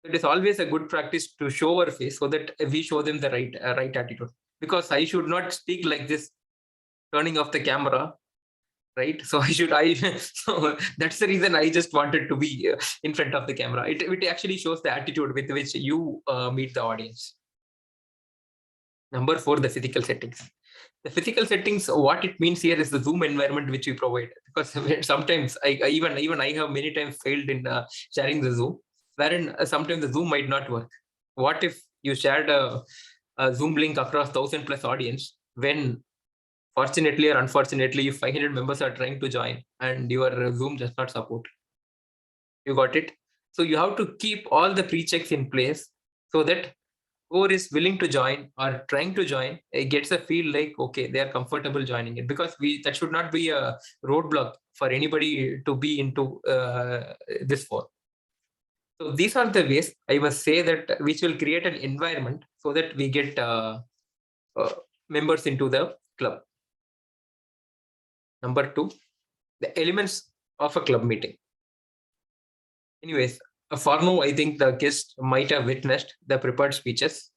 It is always a good practice to show our face so that we show them the right attitude. Because I should not speak like this, turning off the camera, right? So so that's the reason I just wanted to be in front of the camera. It actually shows the attitude with which you meet the audience. Number 4, the physical settings. The physical settings, what it means here is the Zoom environment which we provide. Because sometimes even I have many times failed in sharing the Zoom, wherein sometimes the Zoom might not work. What if you shared a Zoom link across 1,000 plus audience when fortunately or unfortunately, if 500 members are trying to join and your Zoom does not support? You got it? So you have to keep all the pre-checks in place so that whoever is willing to join or trying to join gets a feel like, okay, they are comfortable joining it, because that should not be a roadblock for anybody to be into this form. So these are the ways I must say that which will create an environment so that we get members into the club. Number 2, the elements of a club meeting. Anyways, for now, I think the guest might have witnessed the prepared speeches.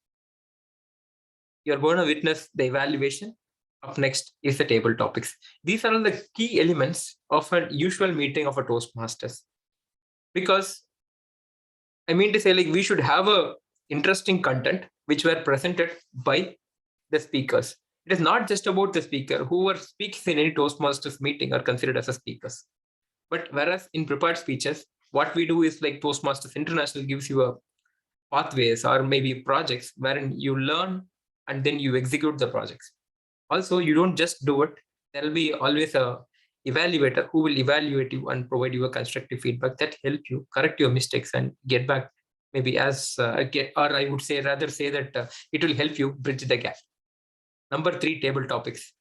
You're going to witness the evaluation. Up next is the table topics. These are all the key elements of a usual meeting of a Toastmasters. Because I mean to say, like, we should have a interesting content which were presented by the speakers. It is not just about the speaker. Whoever speaks in any Toastmasters meeting are considered as a speakers. But whereas in prepared speeches, what we do is like Toastmasters International gives you a pathways or maybe projects wherein you learn and then you execute the projects. Also, you don't just do it. There will be always a evaluator who will evaluate you and provide you a constructive feedback that help you correct your mistakes and get back maybe as or I would say rather say that it will help you bridge the gap. Number 3, table topics.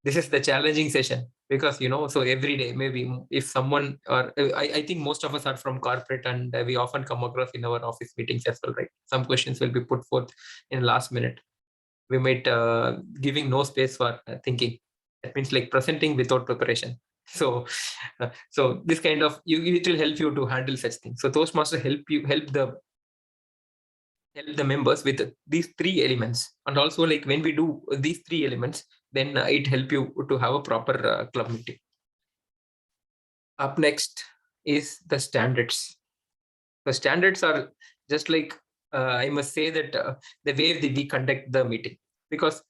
This is the challenging session because, so every day, maybe if someone, or I think most of us are from corporate and we often come across in our office meetings as well, right? Some questions will be put forth in last minute. We might giving no space for thinking. That means like presenting without preparation. So this kind of, it will help you to handle such things. So Toastmasters help the members with these 3 elements. And also like when we do these 3 elements, then it help you to have a proper club meeting. Up next is the standards. The standards are just like, I must say that the way we conduct the meeting, because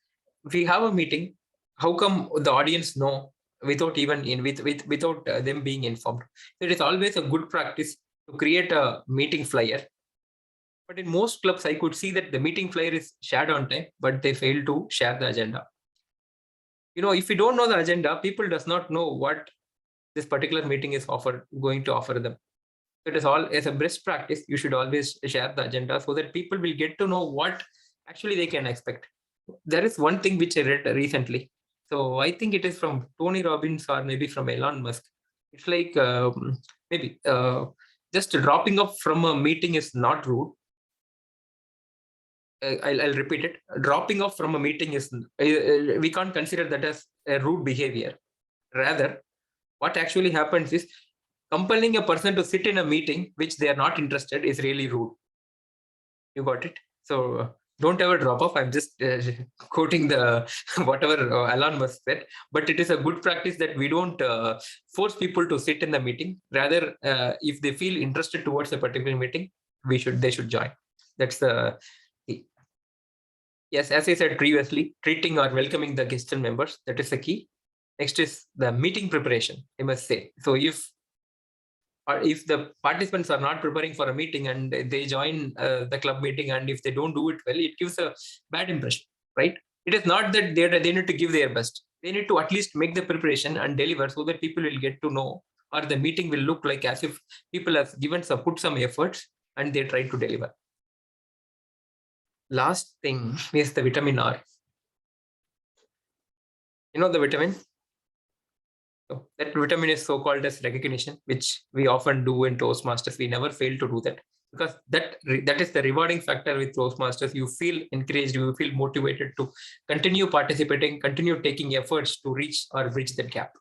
if we have a meeting, how come the audience know without even without them being informed? So it is always a good practice to create a meeting flyer. But in most clubs, I could see that the meeting flyer is shared on time, but they fail to share the agenda. If you don't know the agenda, people does not know what this particular meeting is going to offer them. It is all as a best practice. You should always share the agenda so that people will get to know what actually they can expect. There is one thing which I read recently. So I think it is from Tony Robbins or maybe from Elon Musk. It's like maybe just dropping off from a meeting is not rude. I'll repeat it. Dropping off from a meeting is, we can't consider that as a rude behavior. Rather, what actually happens is compelling a person to sit in a meeting which they are not interested is really rude. You got it? So don't ever drop off. I'm just quoting the whatever Elon Musk said, but it is a good practice that we don't force people to sit in the meeting. Rather, if they feel interested towards a particular meeting, they should join. That's the key. Yes, as I said previously, treating or welcoming the guests and members, that is the key. Next is the meeting preparation, I must say. So if the participants are not preparing for a meeting and they join the club meeting, and if they don't do it well, it gives a bad impression, right? It is not that they need to give their best. They need to at least make the preparation and deliver so that people will get to know, or the meeting will look like as if people have put some efforts and they try to deliver. Last thing is the vitamin R. The vitamin? So that vitamin is so-called as recognition, which we often do in Toastmasters. We never fail to do that because that is the rewarding factor with Toastmasters. You feel encouraged, you feel motivated to continue participating, continue taking efforts to reach or bridge that gap.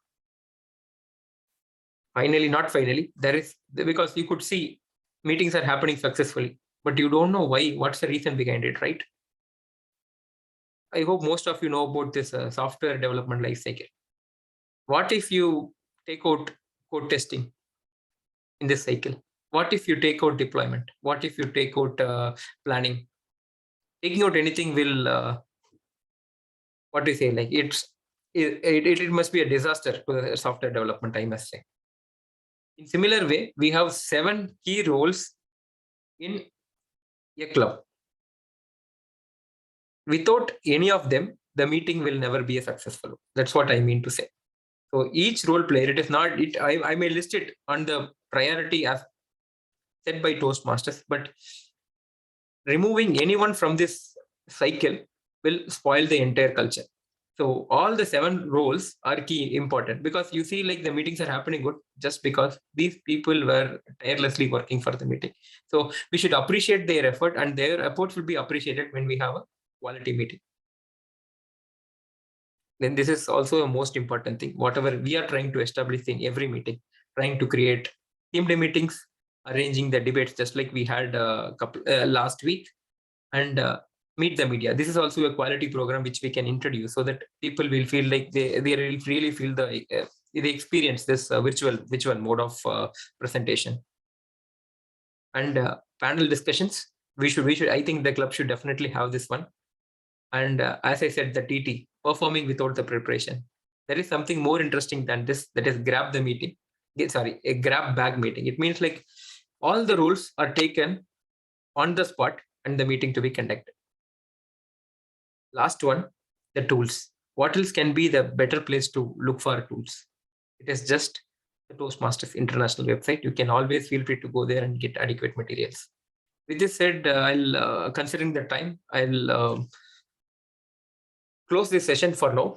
finally, not finally, there is, because you could see meetings are happening successfully, but you don't know why, what's the reason behind it, right? I hope most of you know about this software development life cycle. What if you take out code testing in this cycle? What if you take out deployment? What if you take out planning? Taking out anything will, what do you say, like it must be a disaster to the software development, I must say. In similar way, we have 7 key roles in a club. Without any of them, the meeting will never be a successful. That's what I mean to say. So each role player, it is not, I may list it on the priority as set by Toastmasters, but removing anyone from this cycle will spoil the entire culture. So all the 7 roles are key important, because you see, like, the meetings are happening good just because these people were tirelessly working for the meeting. So we should appreciate their effort, and their efforts will be appreciated when we have a quality meeting. Then this is also a most important thing, whatever we are trying to establish in every meeting, trying to create themed meetings, arranging the debates just like we had a couple last week, and meet the media. This is also a quality program which we can introduce, so that people will feel like they really feel they experience this virtual mode of presentation. And panel discussions, we should I think the club should definitely have this one. And as I said, the TT, performing without the preparation. There is something more interesting than this, that is grab the meeting. A grab bag meeting. It means like all the rules are taken on the spot and the meeting to be conducted. Last one, the tools. What else can be the better place to look for tools? It is just the Toastmasters International website. You can always feel free to go there and get adequate materials. With this said, I'll, considering the time, I'll close this session for now,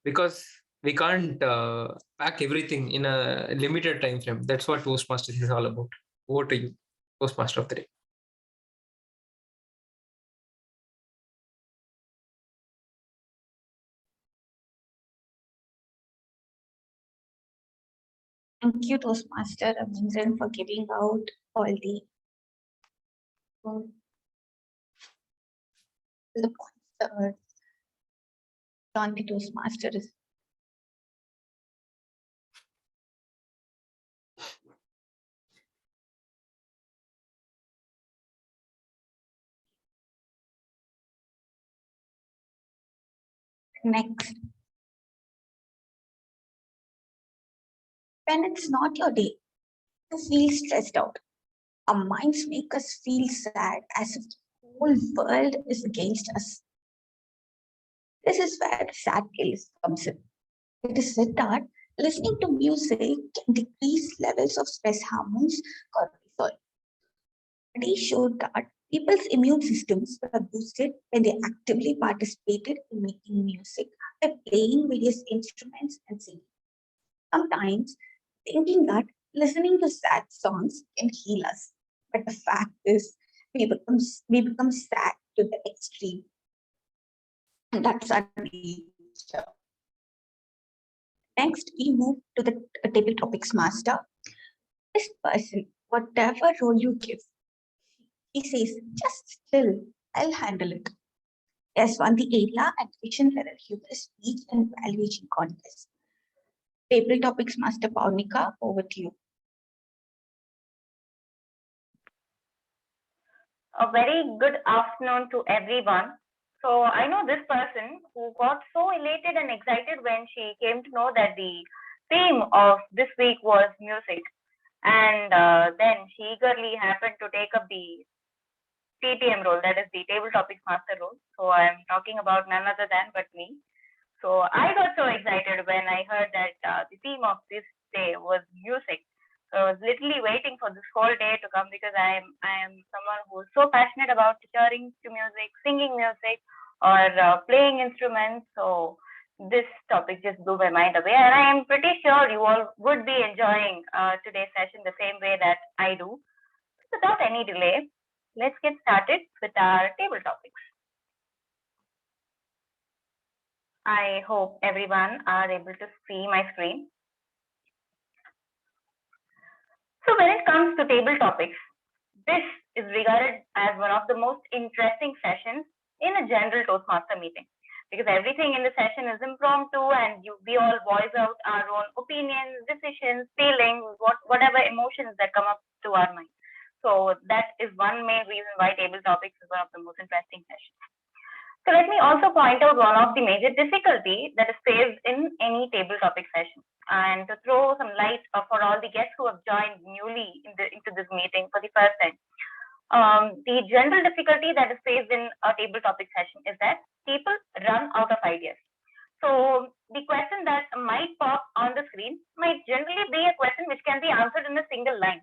because we can't pack everything in a limited time frame. That's what Toastmasters is all about. Over to you, Toastmaster of the day. Thank you, Toastmaster Abhinjan, for giving out all the points on the Toastmasters. Next, when it's not your day, you feel stressed out. Our minds make us feel sad, as if the whole world is against us. This is where the sad case comes in. It is said that listening to music can decrease levels of stress hormones cortisol. Studies showed that people's immune systems were boosted when they actively participated in making music by playing various instruments and singing. Sometimes thinking that listening to sad songs can heal us, but the fact is we become sad to the extreme. And that's our nature. Next, we move to the table topics master. This person, whatever role you give, he says, just chill, I'll handle it. He has won the area at Vision Level Humorous Speech and Evaluation Contest. Table topics master Paunika, over to you. A very good afternoon to everyone. So I know this person who got so elated and excited when she came to know that the theme of this week was music. And then she eagerly happened to take up the TTM role, that is the Table Topics Master role. So I'm talking about none other than but me. So I got so excited when I heard that the theme of this day was music. So I was literally waiting for this whole day to come, because I am someone who is so passionate about hearing to music, singing music, or playing instruments. So this topic just blew my mind away, and I am pretty sure you all would be enjoying today's session the same way that I do. Without any delay, let's get started with our table topics. I hope everyone are able to see my screen. So when it comes to table topics, this is regarded as one of the most interesting sessions in a general Toastmaster meeting, because everything in the session is impromptu and we all voice out our own opinions, decisions, feelings, whatever emotions that come up to our mind. So that is one main reason why table topics is one of the most interesting sessions. So let me also point out one of the major difficulty that is faced in any table topic session, and to throw some light for all the guests who have joined newly into this meeting for the first time. The general difficulty that is faced in a table topic session is that people run out of ideas. So the question that might pop on the screen might generally be a question which can be answered in a single line,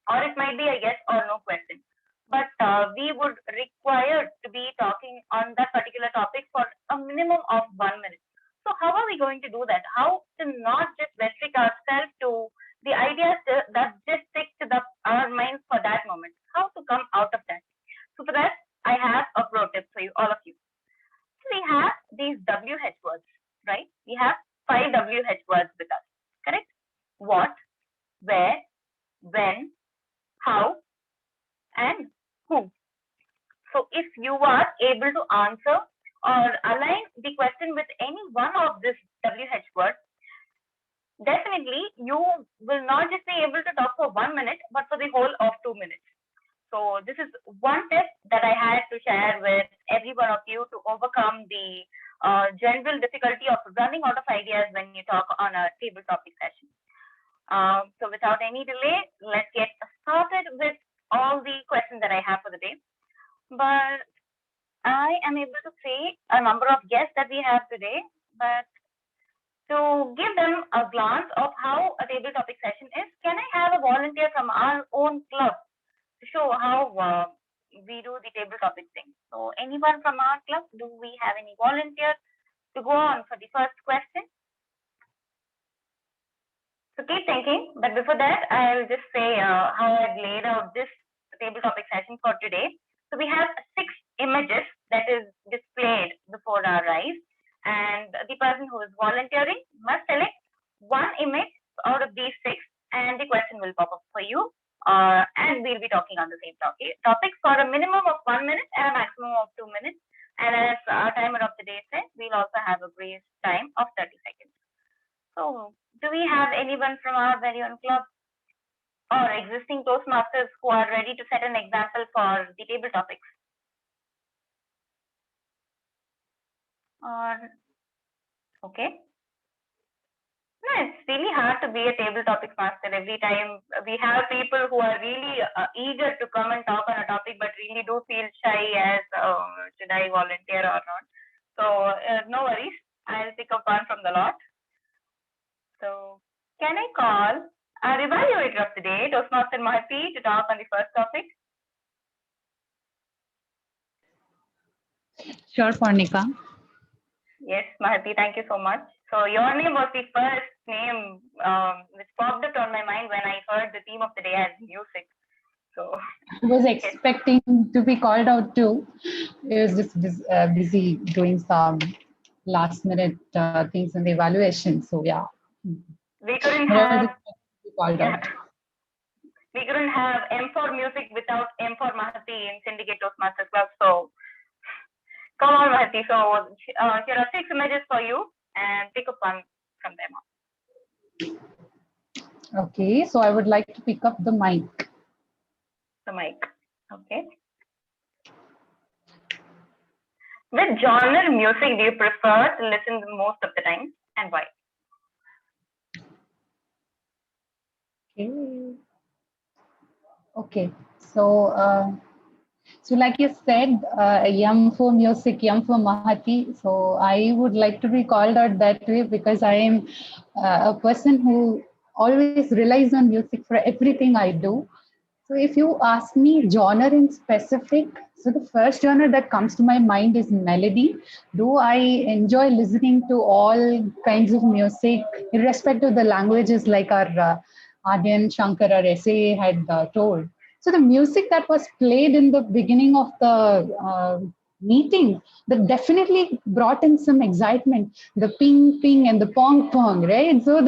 or it might be a yes or no question. But we would require to be talking on that particular topic for a minimum of 1 minute. So how are we going to do that? How to not just restrict ourselves to the ideas that just stick to our minds for that moment? How to come out of that? So for that, I have a pro tip for you, all of you. So we have these WH words, right? We have 5 WH words with us, correct? What, where, when, how, and who. So if you are able to answer or align the question with any one of this WH word, definitely you will not just be able to talk for 1 minute, but for the whole of 2 minutes. So this is one tip that I had to share with every one of you to overcome the general difficulty of running out of ideas when you talk on a table topic session. So without any delay, let's get started with all the questions that I have for the day. But I am able to see a number of guests that we have today, but to give them a glance of how a table topic session is, can I have a volunteer from our own club to show how we do the table topic thing? So anyone from our club, do we have any volunteers to go on for the first question? So keep thinking, but before that, I'll just say how I've laid out this table topic session for today. So we have 6 images that is displayed before our eyes, and the person who is volunteering must select one image out of these 6, and the question will pop up for you, and we'll be talking on the same topic for a minimum of 1 minute and a maximum of 2 minutes. And as our timer of the day said, we'll also have a grace time of 30 seconds. So do we have anyone from our very own club or existing Toastmasters who are ready to set an example for the table topics? Okay. No, it's really hard to be a table topics master. Every time we have people who are really eager to come and talk on a topic, but really do feel shy as should I volunteer or not. So no worries, I'll pick up one from the lot. So can I call our evaluator of the day, Toastmaster Maitree, to talk on the first topic? Sure, Purnika. Yes, Mahati, thank you so much. So your name was the first name which popped up on my mind when I heard the theme of the day as music. So I was expecting to be called out too. I was just busy doing some last minute things in the evaluation. So yeah. We couldn't have we couldn't have M for music without M for Mahati in Syndicate Toastmasters Club. So come on, Mahati. So here are 6 images for you, and pick up one from them. Okay, so I would like to pick up the mic. The mic. Okay. Which genre music do you prefer to listen to most of the time, and why? Okay. So so like you said, yum for music, yum for Mahati. So I would like to be called out that way because I am a person who always relies on music for everything I do. So if you ask me genre in specific, so the first genre that comes to my mind is melody. Do I enjoy listening to all kinds of music, irrespective of the languages, like our Aryan Shankar or SA had told. So the music that was played in the beginning of the meeting, that definitely brought in some excitement. The ping ping and the pong pong, right? So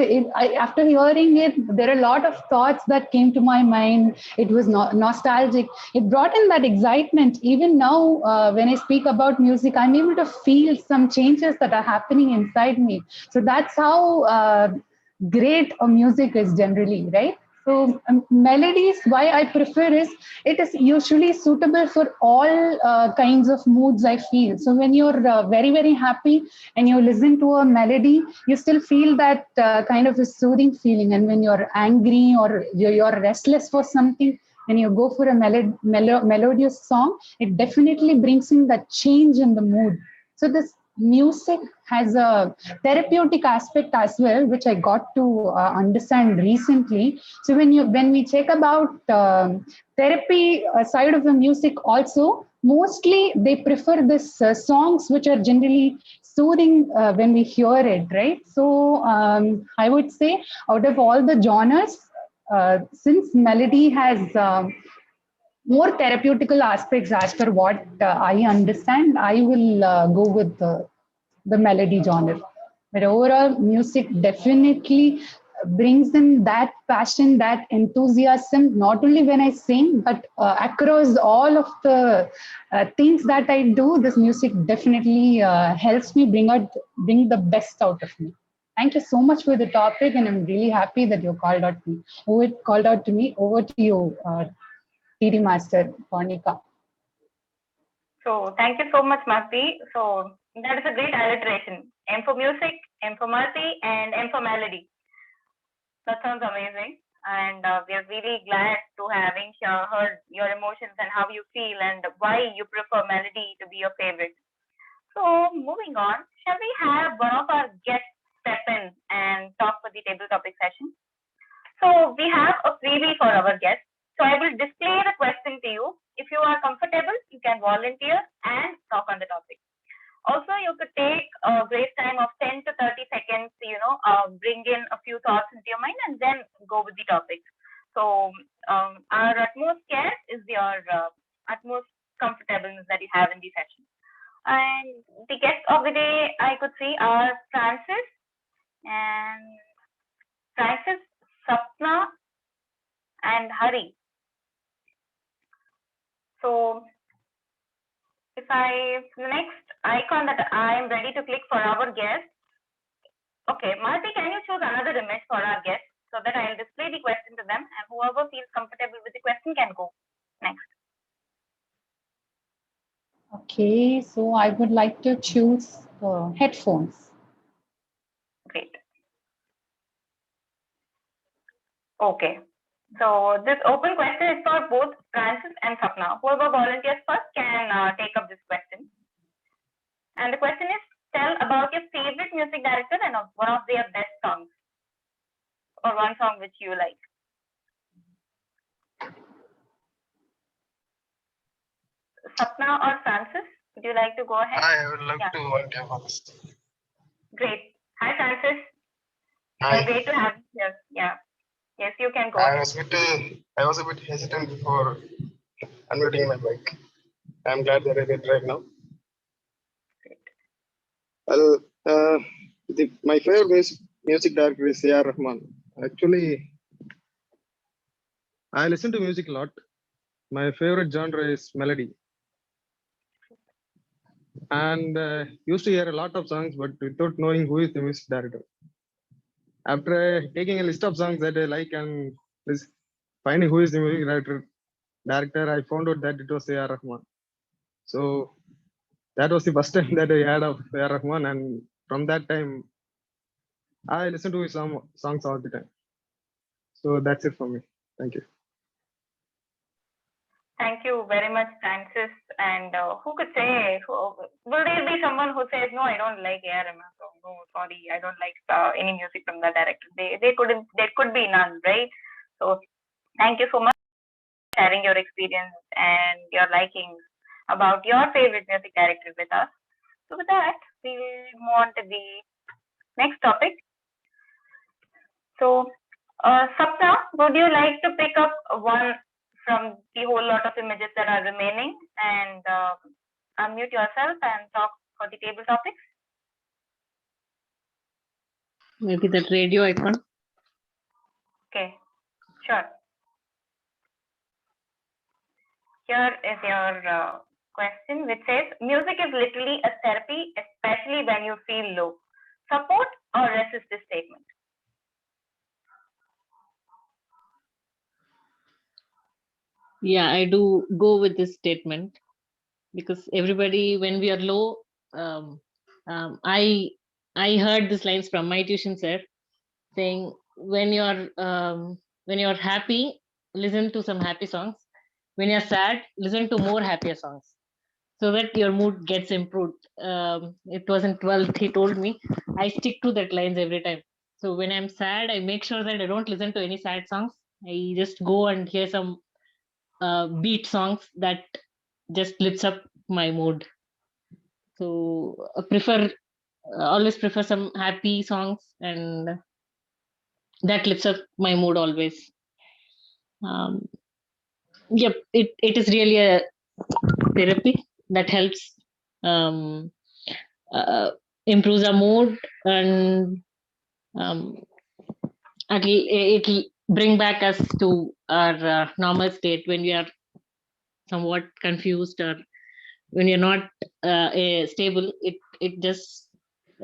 after hearing it, there are a lot of thoughts that came to my mind. It was nostalgic. It brought in that excitement. Even now, when I speak about music, I'm able to feel some changes that are happening inside me. So that's how great a music is generally, right? So melodies, why I prefer is it is usually suitable for all kinds of moods I feel. So when you're very, very happy and you listen to a melody, you still feel that kind of a soothing feeling. And when you're angry or you're restless for something, when you go for a melodious song, it definitely brings in that change in the mood. So this music has a therapeutic aspect as well, which I got to understand recently. So when we check about therapy side of the music also, mostly they prefer this songs which are generally soothing when we hear it, right? So I would say out of all the genres, since melody has more therapeutical aspects as per what I understand, I will go with the melody genre. But overall, music definitely brings in that passion, that enthusiasm, not only when I sing, but across all of the things that I do, this music definitely helps me bring the best out of me. Thank you so much for the topic, and I'm really happy that you called out to me. Over to you, TD Master Monica. So thank you so much, Mati. So that is a great alliteration. M for music, M for multi, and M for melody. That sounds amazing. And we are really glad to having heard your emotions and how you feel and why you prefer melody to be your favorite. So moving on, shall we have one of our guests step in and talk for the table topic session? So we have a freebie for our guests. So I will display the question to you. If you are comfortable, you can volunteer and talk on the topic. Also, you could take a grace time of 10 to 30 seconds to, bring in a few thoughts into your mind and then go with the topic. So our utmost care is your utmost comfortableness that you have in the session. And the guests of the day I could see are Francis, Sapna, and Hari. So if the next icon that I am ready to click for our guest. Okay, Marty, can you choose another image for our guest so that I'll display the question to them and whoever feels comfortable with the question can go next. Okay, so I would like to choose headphones. Great. Okay. So this open question is for both Francis and Sapna. Whoever volunteers first can take up this question. And the question is, tell about your favorite music director and one of their best songs. Or one song which you like. Sapna or Francis, would you like to go ahead? I would love to volunteer first. Great. Hi, Francis. Hi. Great to have you here. Yeah. Yes, you can go I ahead. was a bit hesitant before unmuting my mic. I'm glad that I did right now. Well, my favorite music director is A.R. Rahman. Actually, I listen to music a lot. My favorite genre is melody. And used to hear a lot of songs, but without knowing who is the music director. After taking a list of songs that I like and finding who is the music director, I found out that it was A.R. Rahman. So that was the first time that I heard of A.R. Rahman, and from that time, I listen to his songs all the time. So that's it for me. Thank you. Thank you very much, Francis. And who could say, will there be someone who says, no, I don't like A.R. Rahman, so no, sorry, I don't like any music from that director. There could be none, right? So thank you so much for sharing your experience and your likings about your favorite music director with us. So with that, we will move on to the next topic. So, Sapna, would you like to pick up one from the whole lot of images that are remaining and unmute yourself and talk for the table topics? Maybe that radio icon. Okay, sure. Here is your question, which says, music is literally a therapy, especially when you feel low. Support or resist this statement? Yeah, I do go with this statement because everybody, when we are low, um, um, I I heard these lines from my tuition sir saying, when you're happy, listen to some happy songs. When you're sad, listen to more happier songs, so that your mood gets improved. It wasn't 12th, he told me. I stick to that lines every time. So when I'm sad, I make sure that I don't listen to any sad songs. I just go and hear some beat songs that just lifts up my mood. So always prefer some happy songs, and that lifts up my mood always. Um, yep, it is really a therapy that helps um, uh, improves our mood, and um, it'll bring back us to our normal state when we are somewhat confused, or when you're not stable. It just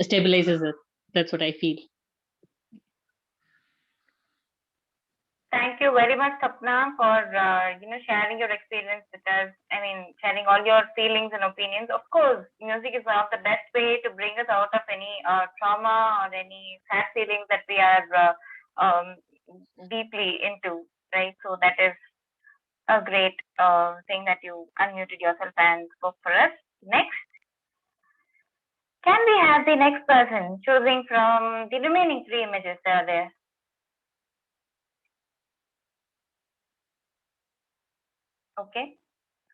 stabilizes it. That's what I feel. Thank you very much, Sapna, for sharing your experience with us. I mean, sharing all your feelings and opinions. Of course, music is one of the best way to bring us out of any trauma or any sad feelings that we are deeply into, right? So that is a great thing that you unmuted yourself and spoke for us. Next, can we have the next person choosing from the remaining 3 images that are there? Okay.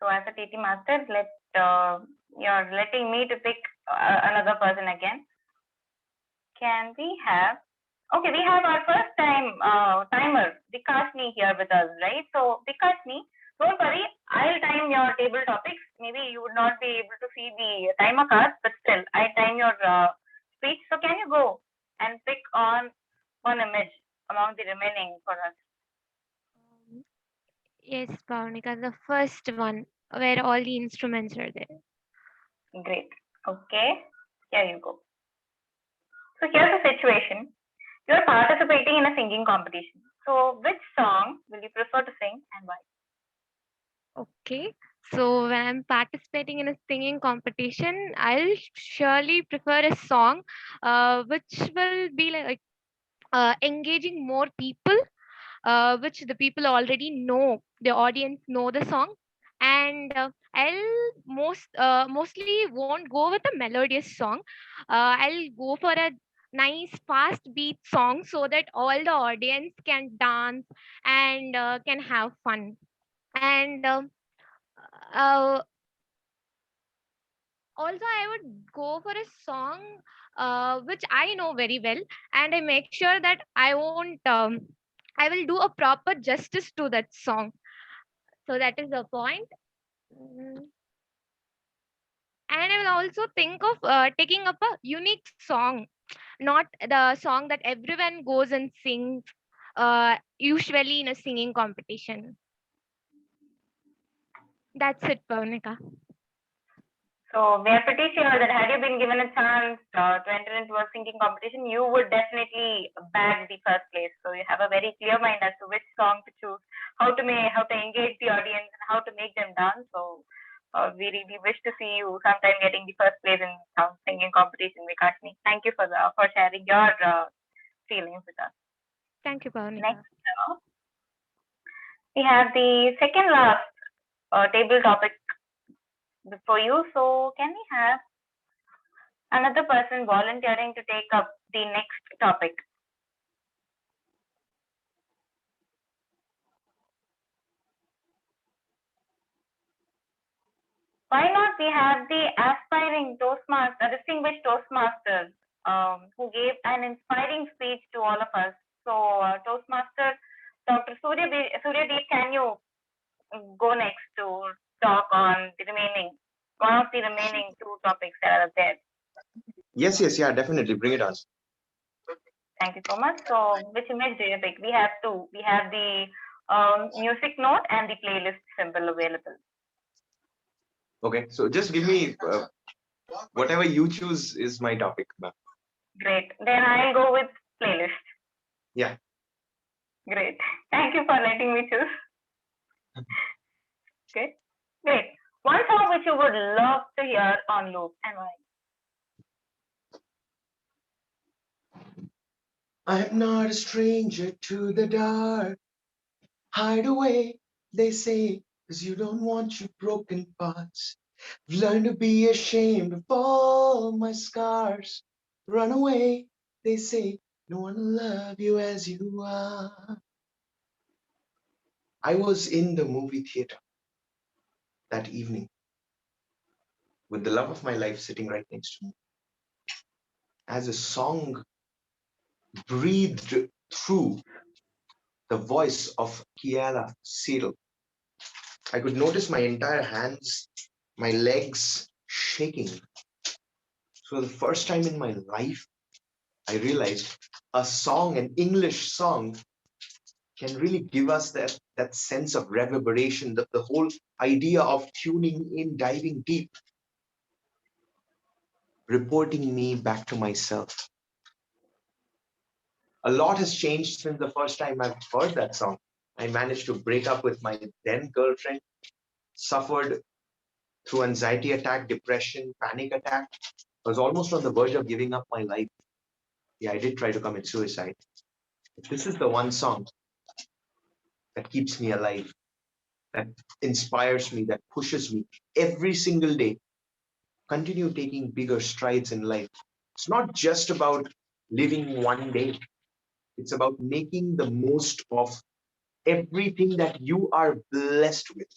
So as a TT master, you're letting me to pick another person again. Can we have? Okay, we have our first time timer, Vikashni, here with us, right? So Vikashni, don't worry, I'll time your table topics. Maybe you would not be able to see the timer cards, but still, I time your speech. So can you go and pick on one image among the remaining for us? Yes, Bhavnika, the first one where all the instruments are there. Great. Okay, here you go. So here's the situation. You're participating in a singing competition. So which song will you prefer to sing and why? Okay. So when I'm participating in a singing competition, I'll surely prefer a song which will be like engaging more people, which the people already know, the audience know the song. And I'll mostly won't go with a melodious song. I'll go for a nice fast beat song so that all the audience can dance and can have fun. And uh, also I would go for a song which I know very well, and I make sure that I will do a proper justice to that song. So that is the point. Mm, and I will also think of taking up a unique song, not the song that everyone goes and sings usually in a singing competition. That's it, Pavnika. So we are pretty sure that had you been given a chance to enter into a singing competition, you would definitely bag the first place. So you have a very clear mind as to which song to choose, how to engage the audience, and how to make them dance. So we really wish to see you sometime getting the first place in singing competition, Vikashni. Thank you for sharing your feelings with us. Thank you, Pavnika. Next, we have the second last table topic before you. So can we have another person volunteering to take up the next topic? Why not we have the aspiring distinguished Toastmasters who gave an inspiring speech to all of us. So Toastmaster Dr. Suryadeep, can you go next to talk on one of the topics that are there? Yes, yeah, definitely. Bring it on. Thank you so much. So, which image do you pick? We have two. We have the music note and the playlist symbol available. Okay, so just give me whatever you choose is my topic, ma'am. Great. Then I'll go with playlist. Yeah. Great. Thank you for letting me choose. Okay. Great. One song which you would love to hear on loop and why? I'm not a stranger to the dark. Hide away, they say, 'cause you don't want your broken parts. I've learned to be ashamed of all my scars. Run away, they say, no one will love you as you are. I was in the movie theater that evening with the love of my life sitting right next to me. As a song breathed through the voice of Kiara Seidel, I could notice my entire hands, my legs shaking. So the first time in my life, I realized a song, an English song, can really give us that sense of reverberation, the whole idea of tuning in, diving deep, reporting me back to myself. A lot has changed since the first time I've heard that song. I managed to break up with my then girlfriend, suffered through anxiety attack, depression, panic attack. I was almost on the verge of giving up my life. Yeah, I did try to commit suicide. But this is the one song that keeps me alive, that inspires me, that pushes me every single day. Continue taking bigger strides in life. It's not just about living one day. It's about making the most of everything that you are blessed with.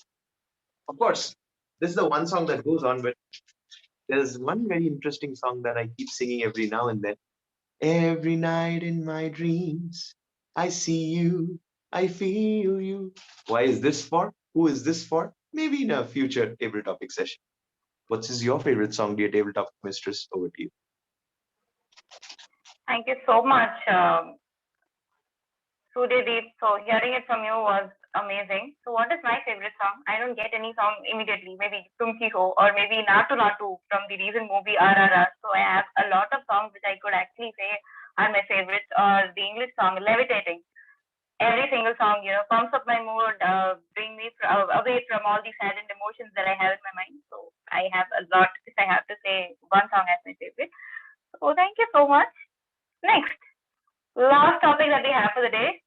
Of course, this is the one song that goes on, but there's one very interesting song that I keep singing every now and then. Every night in my dreams, I see you, I feel you. Why is this for? Who is this for? Maybe in a future table topic session. What is your favorite song, dear table topic mistress? Over to you. Thank you so much, Suryadeep. So hearing it from you was amazing. So what is my favorite song? I don't get any song immediately. Maybe Tumki Ho or maybe Natu Natu from the recent movie RRR. So I have a lot of songs which I could actually say are my favorites. Or the English song Levitating. Every single song, pumps up my mood, bring me away from all the saddened emotions that I have in my mind. So I have a lot. If I have to say one song as my favorite. So thank you so much. Next, last topic that we have for the day.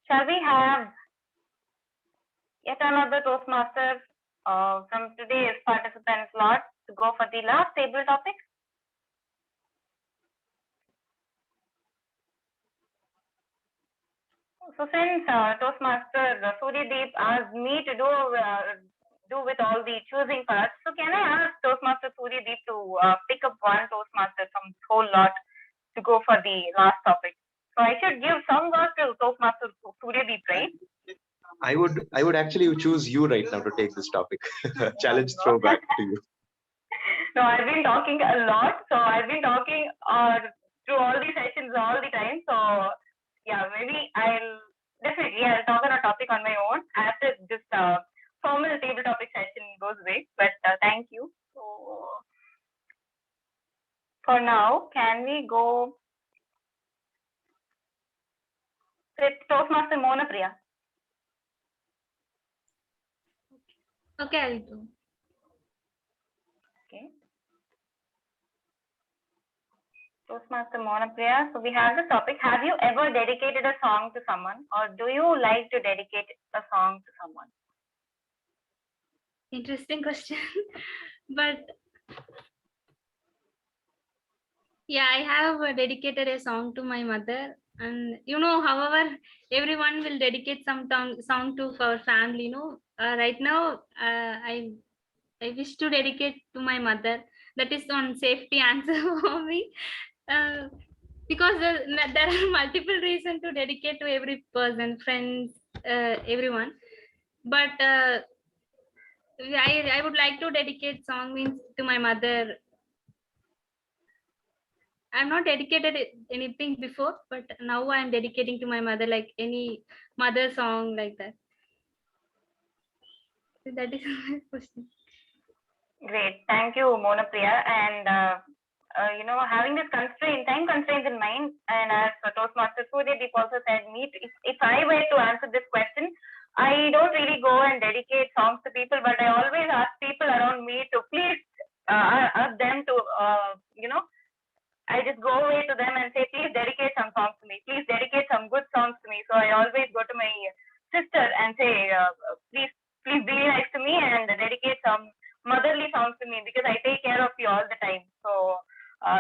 Shall we have yet another Toastmasters from today's participant slot to go for the last table topic? So since Toastmaster Suryadeep asked me to do with all the choosing parts, so can I ask Toastmaster Suryadeep to pick up one Toastmaster from this whole lot to go for the last topic? So I should give some work to Toastmaster Suryadeep, right? I would actually choose you right now to take this topic. Challenge throwback to you. No, I've been talking a lot. So I've been talking through all the sessions all the time. So yeah, maybe I'll talk on a topic on my own after this formal table topic session goes away. But thank you. So for now, can we go with Toastmaster Mona Priya? Okay, I'll do. Okay. Toastmaster Mona Priya. So we have the topic. Have you ever dedicated a song to someone, or do you like to dedicate a song to someone? Interesting question. But yeah, I have dedicated a song to my mother. And however, everyone will dedicate some song to our family. Right now, I wish to dedicate to my mother. That is on safety answer for me. Because there are multiple reasons to dedicate to every person, friends, everyone. But I would like to dedicate song means to my mother. I'm not dedicated anything before, but now I'm dedicating to my mother, like any mother song like that. That is my question. Great. Thank you, Mona Priya. And, having this time constraints in mind, and as Toastmaster Suryadeep also said, if I were to answer this question, I don't really go and dedicate songs to people, but I always ask people around me to please ask them to, I just go away to them and say, please dedicate some songs to me. Please dedicate some good songs to me. So I always go to my sister and say, please be nice to me and dedicate some motherly songs to me because I take care of you all the time. So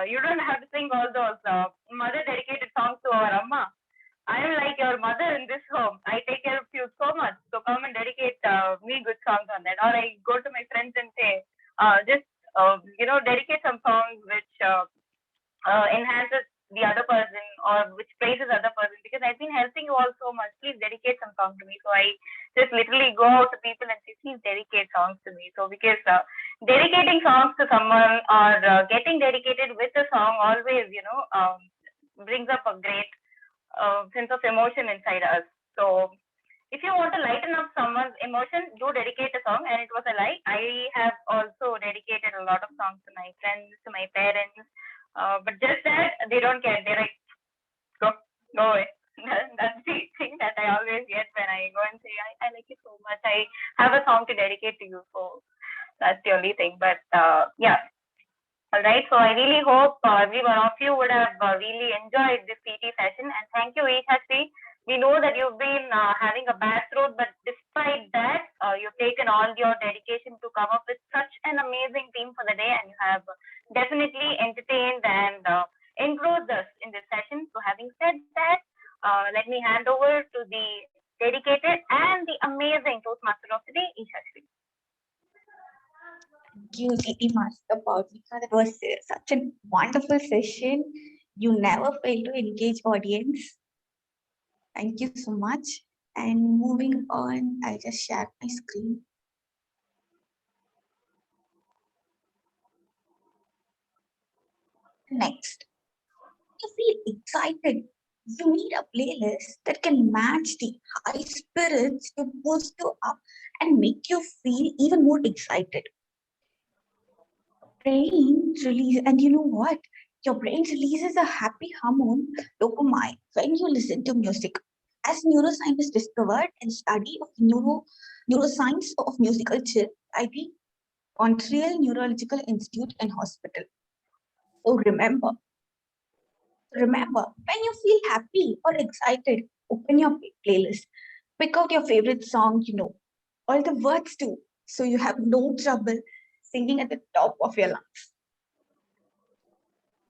you don't have to sing all those mother dedicated songs to our Amma. I'm like your mother in this home. I take care of you so much. So come and dedicate me good songs on that. Or I go to my friends and say, dedicate some songs which enhances the other person or which praises other person because I've been helping you all so much. Please dedicate some song to me. So I just literally go out to people and say, please dedicate songs to me. So because dedicating songs to someone or getting dedicated with a song always, brings up a great sense of emotion inside us. So if you want to lighten up someone's emotion, do dedicate a song. And it was a lie. I have also dedicated a lot of songs to my friends, to my parents. But just that they don't care. They're like, go away. That's the thing that I always get when I go and say, I like you so much. I have a song to dedicate to you. So that's the only thing. But yeah. All right. So I really hope every one of you would have really enjoyed this PT session. And thank you, Ishashri. We know that you've been having a bad throat, but despite that, you've taken all your dedication to come up with such an amazing theme for the day, and you have definitely entertained and engrossed us in this session. So having said that, let me hand over to the dedicated and the amazing Toastmaster of the day, Ishashri. Thank you, TT Master Paulika. That was such a wonderful session. You never fail to engage audience. Thank you so much. And moving on, I'll just share my screen. Next, you feel excited. You need a playlist that can match the high spirits to boost you up and make you feel even more excited. Brain release, and you know what? Your brain releases a happy hormone, dopamine, when you listen to music. As neuroscientists discovered in study of neuroscience of musical chill by the Montreal Neurological Institute and Hospital. So remember, when you feel happy or excited, open your playlist. Pick out your favorite song, all the words too, so you have no trouble singing at the top of your lungs.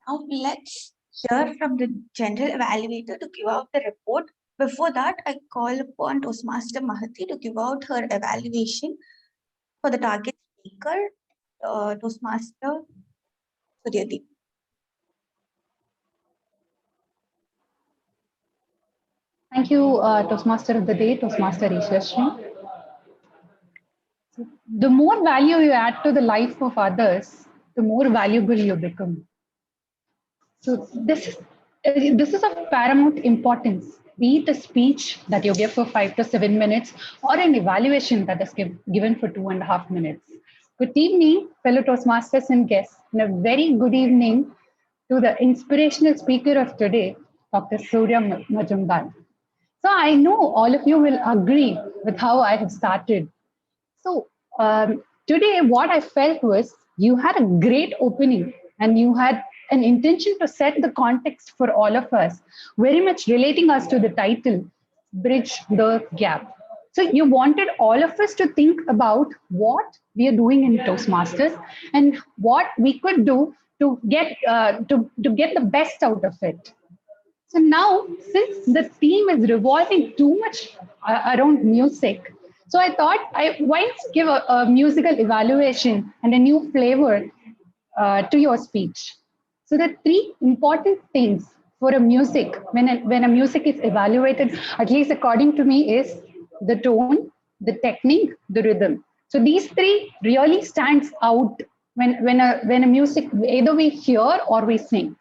Now let's hear from the general evaluator to give out the report. Before that, I call upon Toastmaster Mahati to give out her evaluation for the target speaker, Toastmaster Suryadeep. Thank you, Toastmaster of the Day, Toastmaster Ishashri. The more value you add to the life of others, the more valuable you become. So this is of paramount importance, be it a speech that you give for 5 to 7 minutes or an evaluation that is given for 2.5 minutes. Good evening, fellow Toastmasters and guests, and a very good evening to the inspirational speaker of today, Dr. Surya Majumdar. So I know all of you will agree with how I have started. So today what I felt was you had a great opening and you had an intention to set the context for all of us, very much relating us to the title, Bridge the Gap. So you wanted all of us to think about what we are doing in Toastmasters and what we could do to get the best out of it. So now, since the theme is revolving too much around music, so I thought why not give a musical evaluation and a new flavor to your speech. So the three important things for a music, when a music is evaluated, at least according to me, is the tone, the technique, the rhythm. So these three really stands out when a music, either we hear or we sing.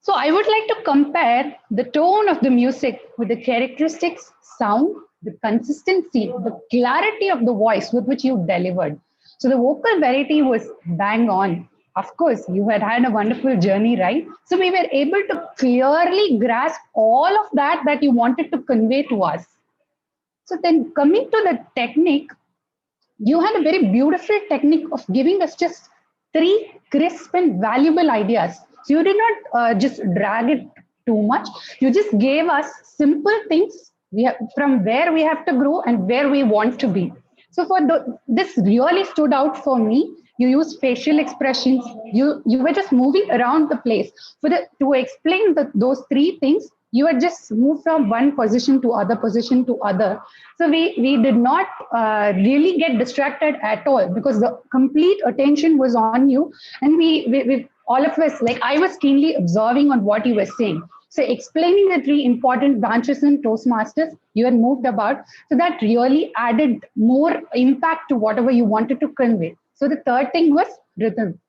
So I would like to compare the tone of the music with the characteristics, sound, the consistency, the clarity of the voice with which you delivered. So the vocal variety was bang on. Of course, you had a wonderful journey, right? So we were able to clearly grasp all of that you wanted to convey to us. So then coming to the technique, you had a very beautiful technique of giving us just three crisp and valuable ideas. So you did not just drag it too much. You just gave us simple things from where we have to grow and where we want to be. So this really stood out for me. You used facial expressions. You were just moving around the place. To explain those three things, you had just moved from one position to other position to other. So we did not really get distracted at all because the complete attention was on you, and we all of us, like I was keenly observing on what you were saying. So explaining the three important branches in Toastmasters, you had moved about, so that really added more impact to whatever you wanted to convey. So the third thing was rhythm,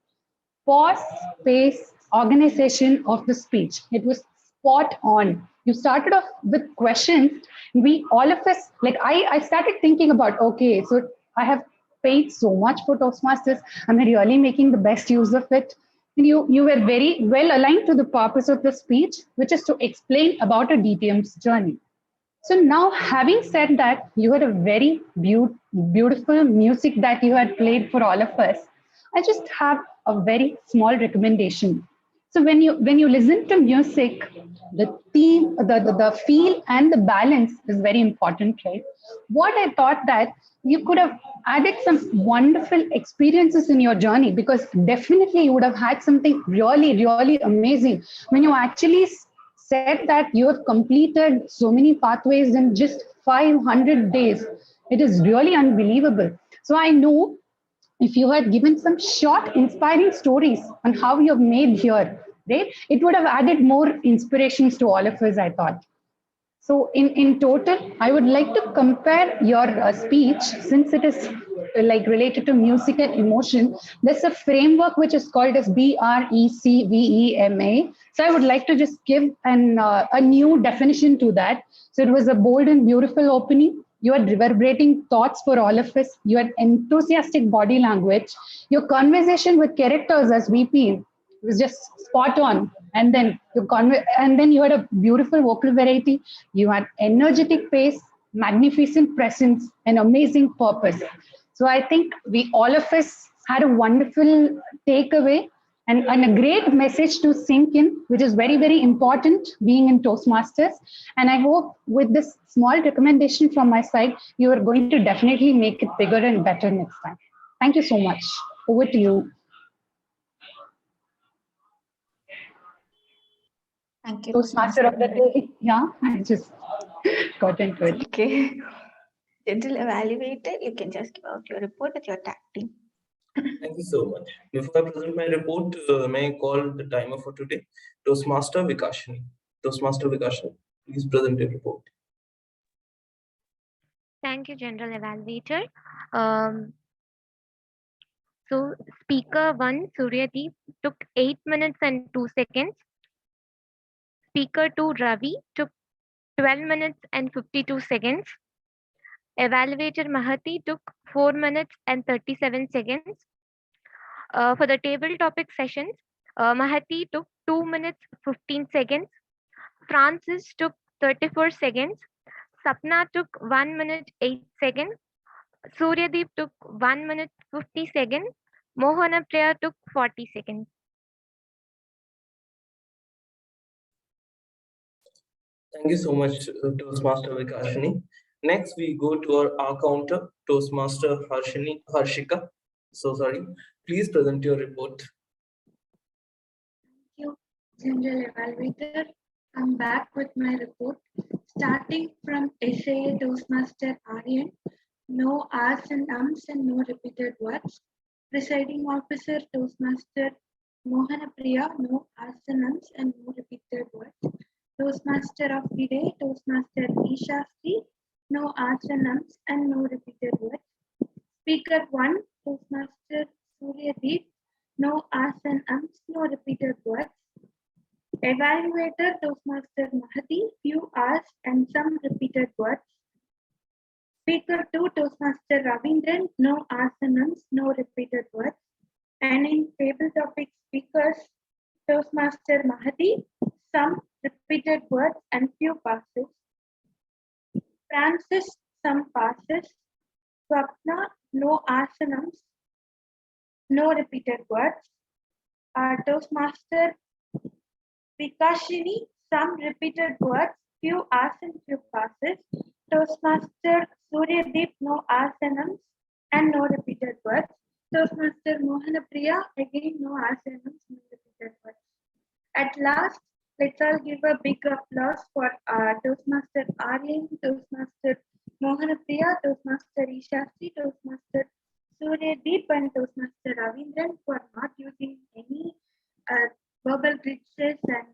pause, pace, organization of the speech. It was spot on. You started off with questions. We, all of us, like I started thinking about, okay, so I have paid so much for Toastmasters. Am I really making the best use of it? And you were very well aligned to the purpose of the speech, which is to explain about a DTM's journey. So now, having said that, you had a very beautiful music that you had played for all of us. I just have a very small recommendation. So when you listen to music, the theme, the feel and the balance is very important, right? What I thought that you could have added some wonderful experiences in your journey, because definitely you would have had something really amazing when you actually said that you have completed so many pathways in just 500 days. It is really unbelievable. So I know if you had given some short, inspiring stories on how you have made here, right, it would have added more inspirations to all of us, I thought. So in total, I would like to compare your speech, since it is like related to music and emotion. There's a framework which is called as BRECVEMA. So I would like to just give a new definition to that. So it was a bold and beautiful opening. You had reverberating thoughts for all of us. You had enthusiastic body language. Your conversation with characters as VP was just spot on. And then you had a beautiful vocal variety. You had energetic pace, magnificent presence, and amazing purpose. So I think we all of us had a wonderful takeaway and a great message to sink in, which is very important being in Toastmasters. And I hope with this small recommendation from my side, you are going to definitely make it bigger and better next time. Thank you so much. Over to you. Thank you. Toastmaster of the day. Yeah, I just got into it. Okay. Gentle evaluator, you can just give out your report with your tag team. Thank you so much. Before I present my report, may I call the timer for today? Toastmaster Vikashini. Toastmaster Vikashini, please present your report. Thank you, General Evaluator. So speaker 1, Suryadeep, took 8 minutes and 2 seconds. Speaker 2, Ravi, took 12 minutes and 52 seconds. Evaluator Mahati took 4 minutes and 37 seconds. For the table topic sessions, Mahati took 2 minutes 15 seconds. Francis took 34 seconds. Sapna took 1 minute 8 seconds. Suryadeep took 1 minute 50 seconds. Mohana Priya took 40 seconds. Thank you so much, Toastmaster Vikashini. Next, we go to our counter, Toastmaster Harshika. So sorry. Please present your report. Thank you, General Evaluator. I'm back with my report. Starting from SAA Toastmaster Aryan, no R's and Ums and no repeated words. Presiding Officer Toastmaster Mohana Priya, no R's and Ums and no repeated words. Toastmaster of the day, Toastmaster Isha Sri, no R's and Ums and no repeated words. Speaker 1, Toastmaster Suryadeep, no ahs and ums, no repeated words. Evaluator Toastmaster Mahati, few ahs and some repeated words. Speaker 2, Toastmaster Ravindran, no ahs and ums, no repeated words. And in table topic speakers, Toastmaster Mahati, some repeated words and few passes. Francis, some passes. Swapna, no asanams, no repeated words. Toastmaster Vikashini, some repeated words, few as and few passes. Toastmaster Suryadeep, no asanams and no repeated words. Toastmaster Mohanapriya, again no asanams, no repeated words. At last, let's all give a big applause for Toastmaster Aryan, Toastmaster Mohanapriya, Toastmaster Ishasti, Toastmaster Suryadeep, and Toastmaster Ravindran for not using any verbal glitches and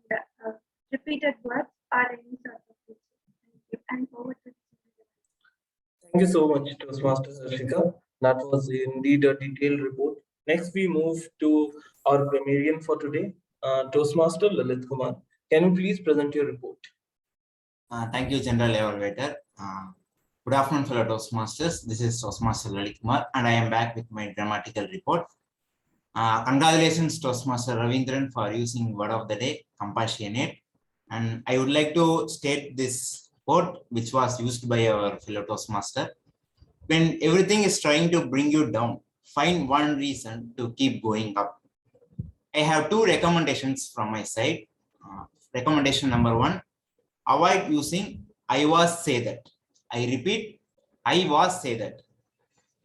repeated words or any sort of glitches. Thank you. And over to you. Thank you so much, Toastmaster Sarshika. That was indeed a detailed report. Next, we move to our grammarian for today, Toastmaster Lalit Kumar. Can you please present your report? Thank you, General Evaluator. Good afternoon, fellow Toastmasters. This is Toastmaster Lalit Kumar, and I am back with my grammatical report. Congratulations, Toastmaster Ravindran, for using word of the day, compassionate. And I would like to state this quote, which was used by our fellow Toastmaster. When everything is trying to bring you down, find one reason to keep going up. I have two recommendations from my side. Recommendation number 1, avoid using I was say that. I repeat, I was say that.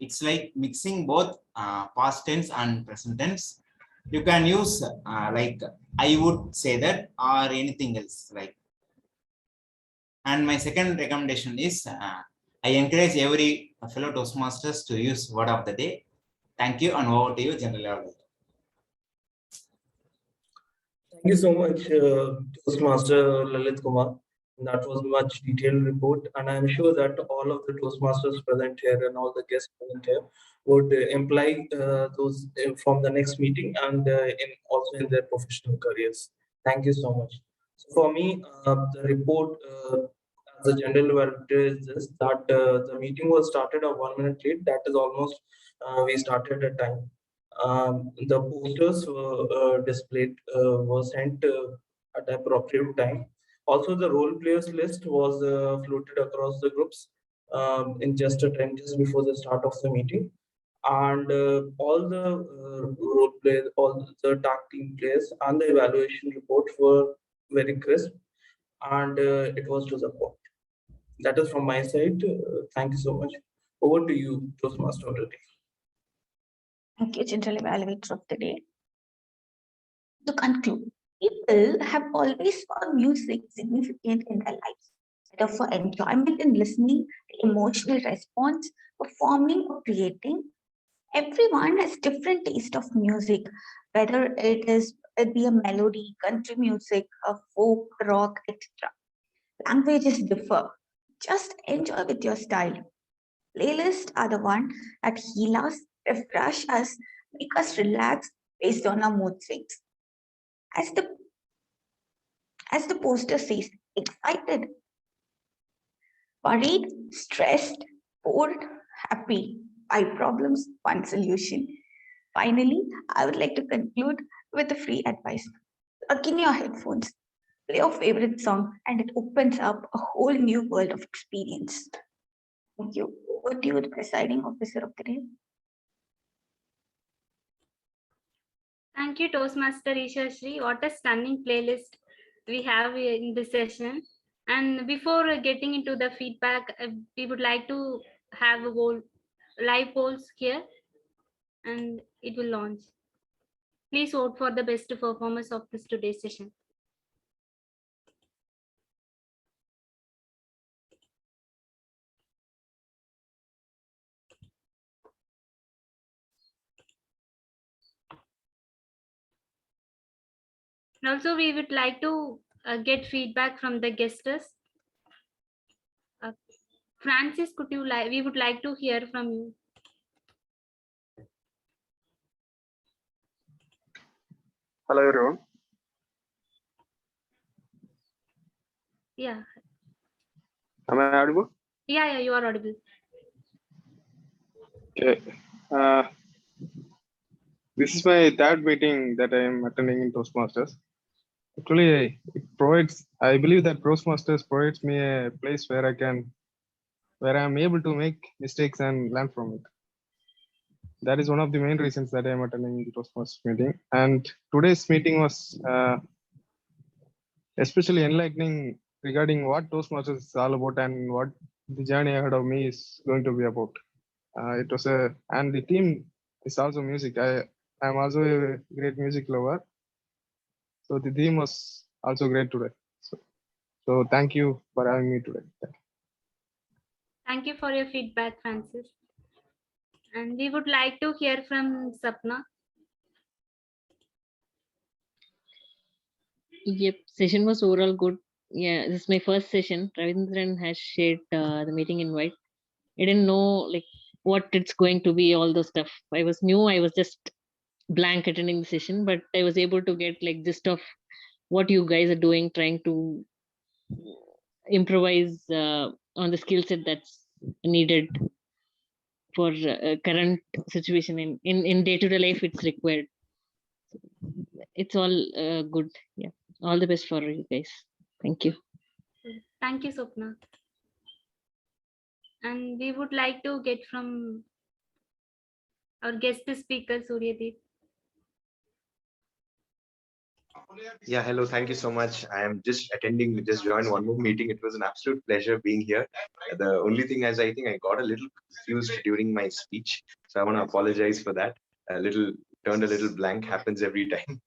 It's like mixing both past tense and present tense. You can use like I would say that or anything else like. And my second recommendation is I encourage every fellow Toastmasters to use word of the day. Thank you, and over to you, General Evaluator. Thank you so much, Toastmaster Lalit Kumar. That was much detailed report, and I'm sure that all of the Toastmasters present here and all the guests present here would imply those from the next meeting and also in their professional careers. Thank you so much. So for me, the report as a general evaluator is this, that the meeting was started 1 minute late. That is almost we started at time. The posters were displayed, were sent at appropriate time. Also, the role players list was floated across the groups in just a time just before the start of the meeting. And all the role players, all the tag team players, and the evaluation reports were very crisp, and it was to the point. That is from my side. Thank you so much. Over to you, Toastmaster already. Thank you, General Evaluator of the Day. To conclude, people have always found music significant in their lives, whether for enjoyment in listening, emotional response, performing, or creating. Everyone has different taste of music, whether it be a melody, country music, a folk, rock, etc. Languages differ. Just enjoy with your style. Playlists are the one that heal us, refresh us, make us relax based on our mood swings. As the poster says, excited, worried, stressed, bored, happy, 5 problems, 1 solution. Finally, I would like to conclude with a free advice. Plug in your headphones, play your favorite song, and it opens up a whole new world of experience. Thank you. Over to you, the presiding officer of the day. Thank you, Toastmaster Isha Shri. What a stunning playlist we have in this session. And before getting into the feedback, we would like to have a live polls here, and it will launch. Please vote for the best performance of this today's session. And also, we would like to get feedback from the guesters. Francis, we would like to hear from you. Hello everyone. Yeah. Am I audible? Yeah, you are audible. Okay. This is my third meeting that I am attending in Toastmasters. Actually, I believe that Toastmasters provides me a place where I am able to make mistakes and learn from it. That is one of the main reasons that I am attending the Toastmasters meeting. And today's meeting was especially enlightening regarding what Toastmasters is all about and what the journey ahead of me is going to be about. And the theme is also music. I am also a great music lover. So the theme was also great today. So thank you for having me today. Thank you for your feedback, Francis. And we would like to hear from Sapna. Yep, session was overall good. Yeah, this is my first session. Ravindran has shared the meeting invite. I didn't know like what it's going to be, all the stuff. I was new. I was just blank attending the session, but I was able to get like gist of what you guys are doing, trying to improvise on the skill set that's needed for current situation in day-to-day life. It's required. It's all good. Yeah, all the best for you guys. Thank you. Thank you, Sapna. And we would like to get from our guest speaker, Suryadeep. Yeah, hello. Thank you so much. I am just joined one more meeting. It was an absolute pleasure being here. The only thing is, I think I got a little confused during my speech. So I want to apologize for that. Turned a little blank, happens every time.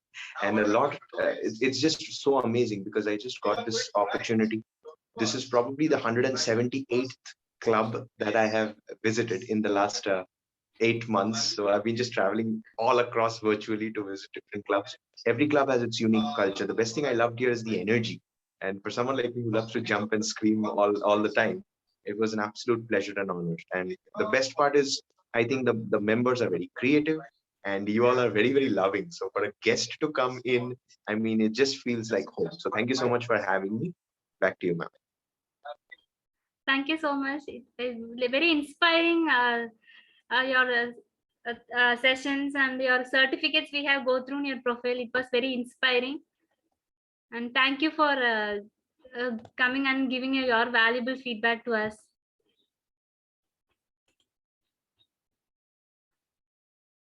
And it's just so amazing because I just got this opportunity. This is probably the 178th club that I have visited in the last 8 months. So I've been just traveling all across virtually to visit different clubs. Every club has its unique culture. The best thing I loved here is the energy. And for someone like me who loves to jump and scream all the time, it was an absolute pleasure and honor. And the best part is, I think the members are very creative and you all are very, very loving. So for a guest to come in, I mean, it just feels like home. So thank you so much for having me. Back to you, ma'am. Thank you so much. It's very inspiring. Your sessions and your certificates we have go through in your profile. It was very inspiring. And thank you for coming and giving your valuable feedback to us.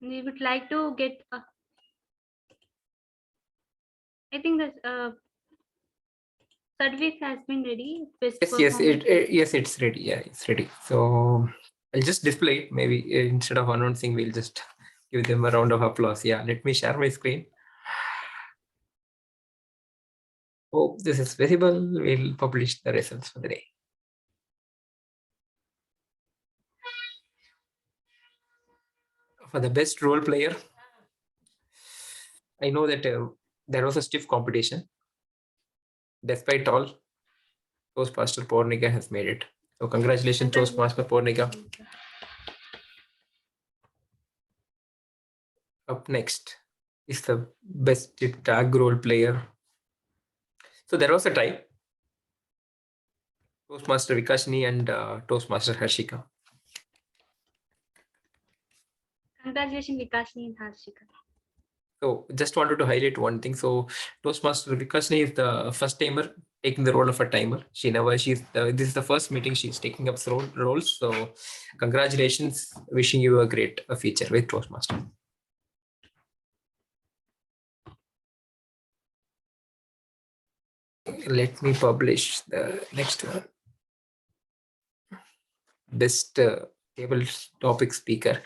We would like to get. I think the certificate has been ready. Yes, it's ready. Yeah, it's ready. So I'll just display it. Maybe instead of announcing, we'll just give them a round of applause. Yeah, let me share my screen. Hope this is visible. We'll publish the results for the day. For the best role player, I know that there was a stiff competition. Despite all, Toastmaster Pornika has made it. So congratulations, Toastmaster Pornika. Up next is the best tag role player. So there was a tie. Toastmaster Vikashini and Toastmaster Harshika. Congratulations, Vikashini and Harshika. So just wanted to highlight one thing. So Toastmaster Vikashini is the first timer taking the role of a timer. This is the first meeting she's taking up roles. So congratulations. Wishing you a great feature with Toastmaster. Let me publish the next one. Best table topic speaker.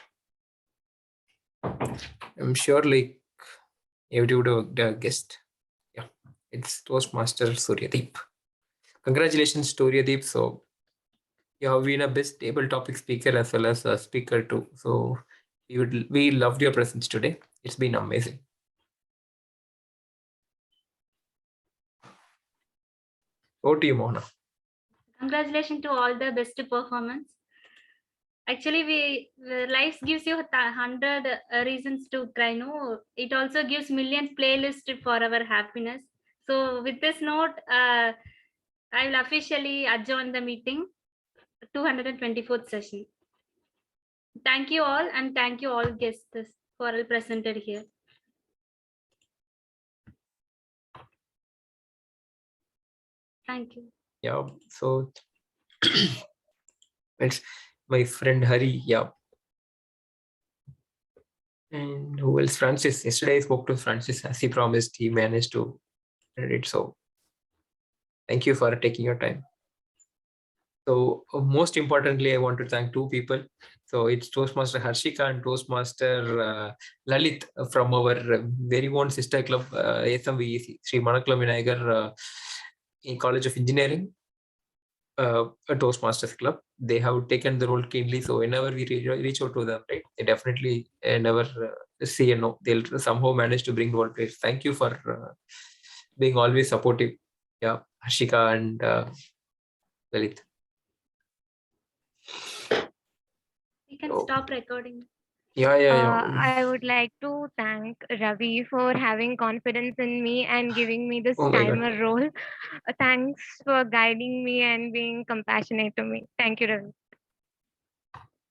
I'm sure like everybody would have guessed. Yeah, it's Toastmaster Suryadeep. Congratulations, Suryadeep. So you have been a best table topic speaker as well as a speaker too. So we loved your presence today. It's been amazing. Over to you, Mona. Congratulations to all the best performance. Actually, life gives you 100 reasons to cry. No, it also gives millions playlists for our happiness. So with this note, I will officially adjourn the meeting, 224th session. Thank you all, and thank you all guests for all presented here. Thank you. Yeah. So it's my friend Hari. Yeah. And who else? Francis. Yesterday I spoke to Francis. As he promised, he managed to read it. So thank you for taking your time. So most importantly, I want to thank two people. So it's Toastmaster Harshika and Toastmaster Lalit from our very own sister club, SMVEC, Sri Manakalam Vinayagar in College of Engineering, a Toastmasters club. They have taken the role keenly. So whenever we reach out to them, right, they definitely never say no. They'll somehow manage to bring the whole place. Thank you for being always supportive. Yeah, Harshika and Lalit. We can stop recording. Yeah. I would like to thank Ravi for having confidence in me and giving me this Oh my God. timer role. Thanks for guiding me and being compassionate to me. Thank you, Ravi.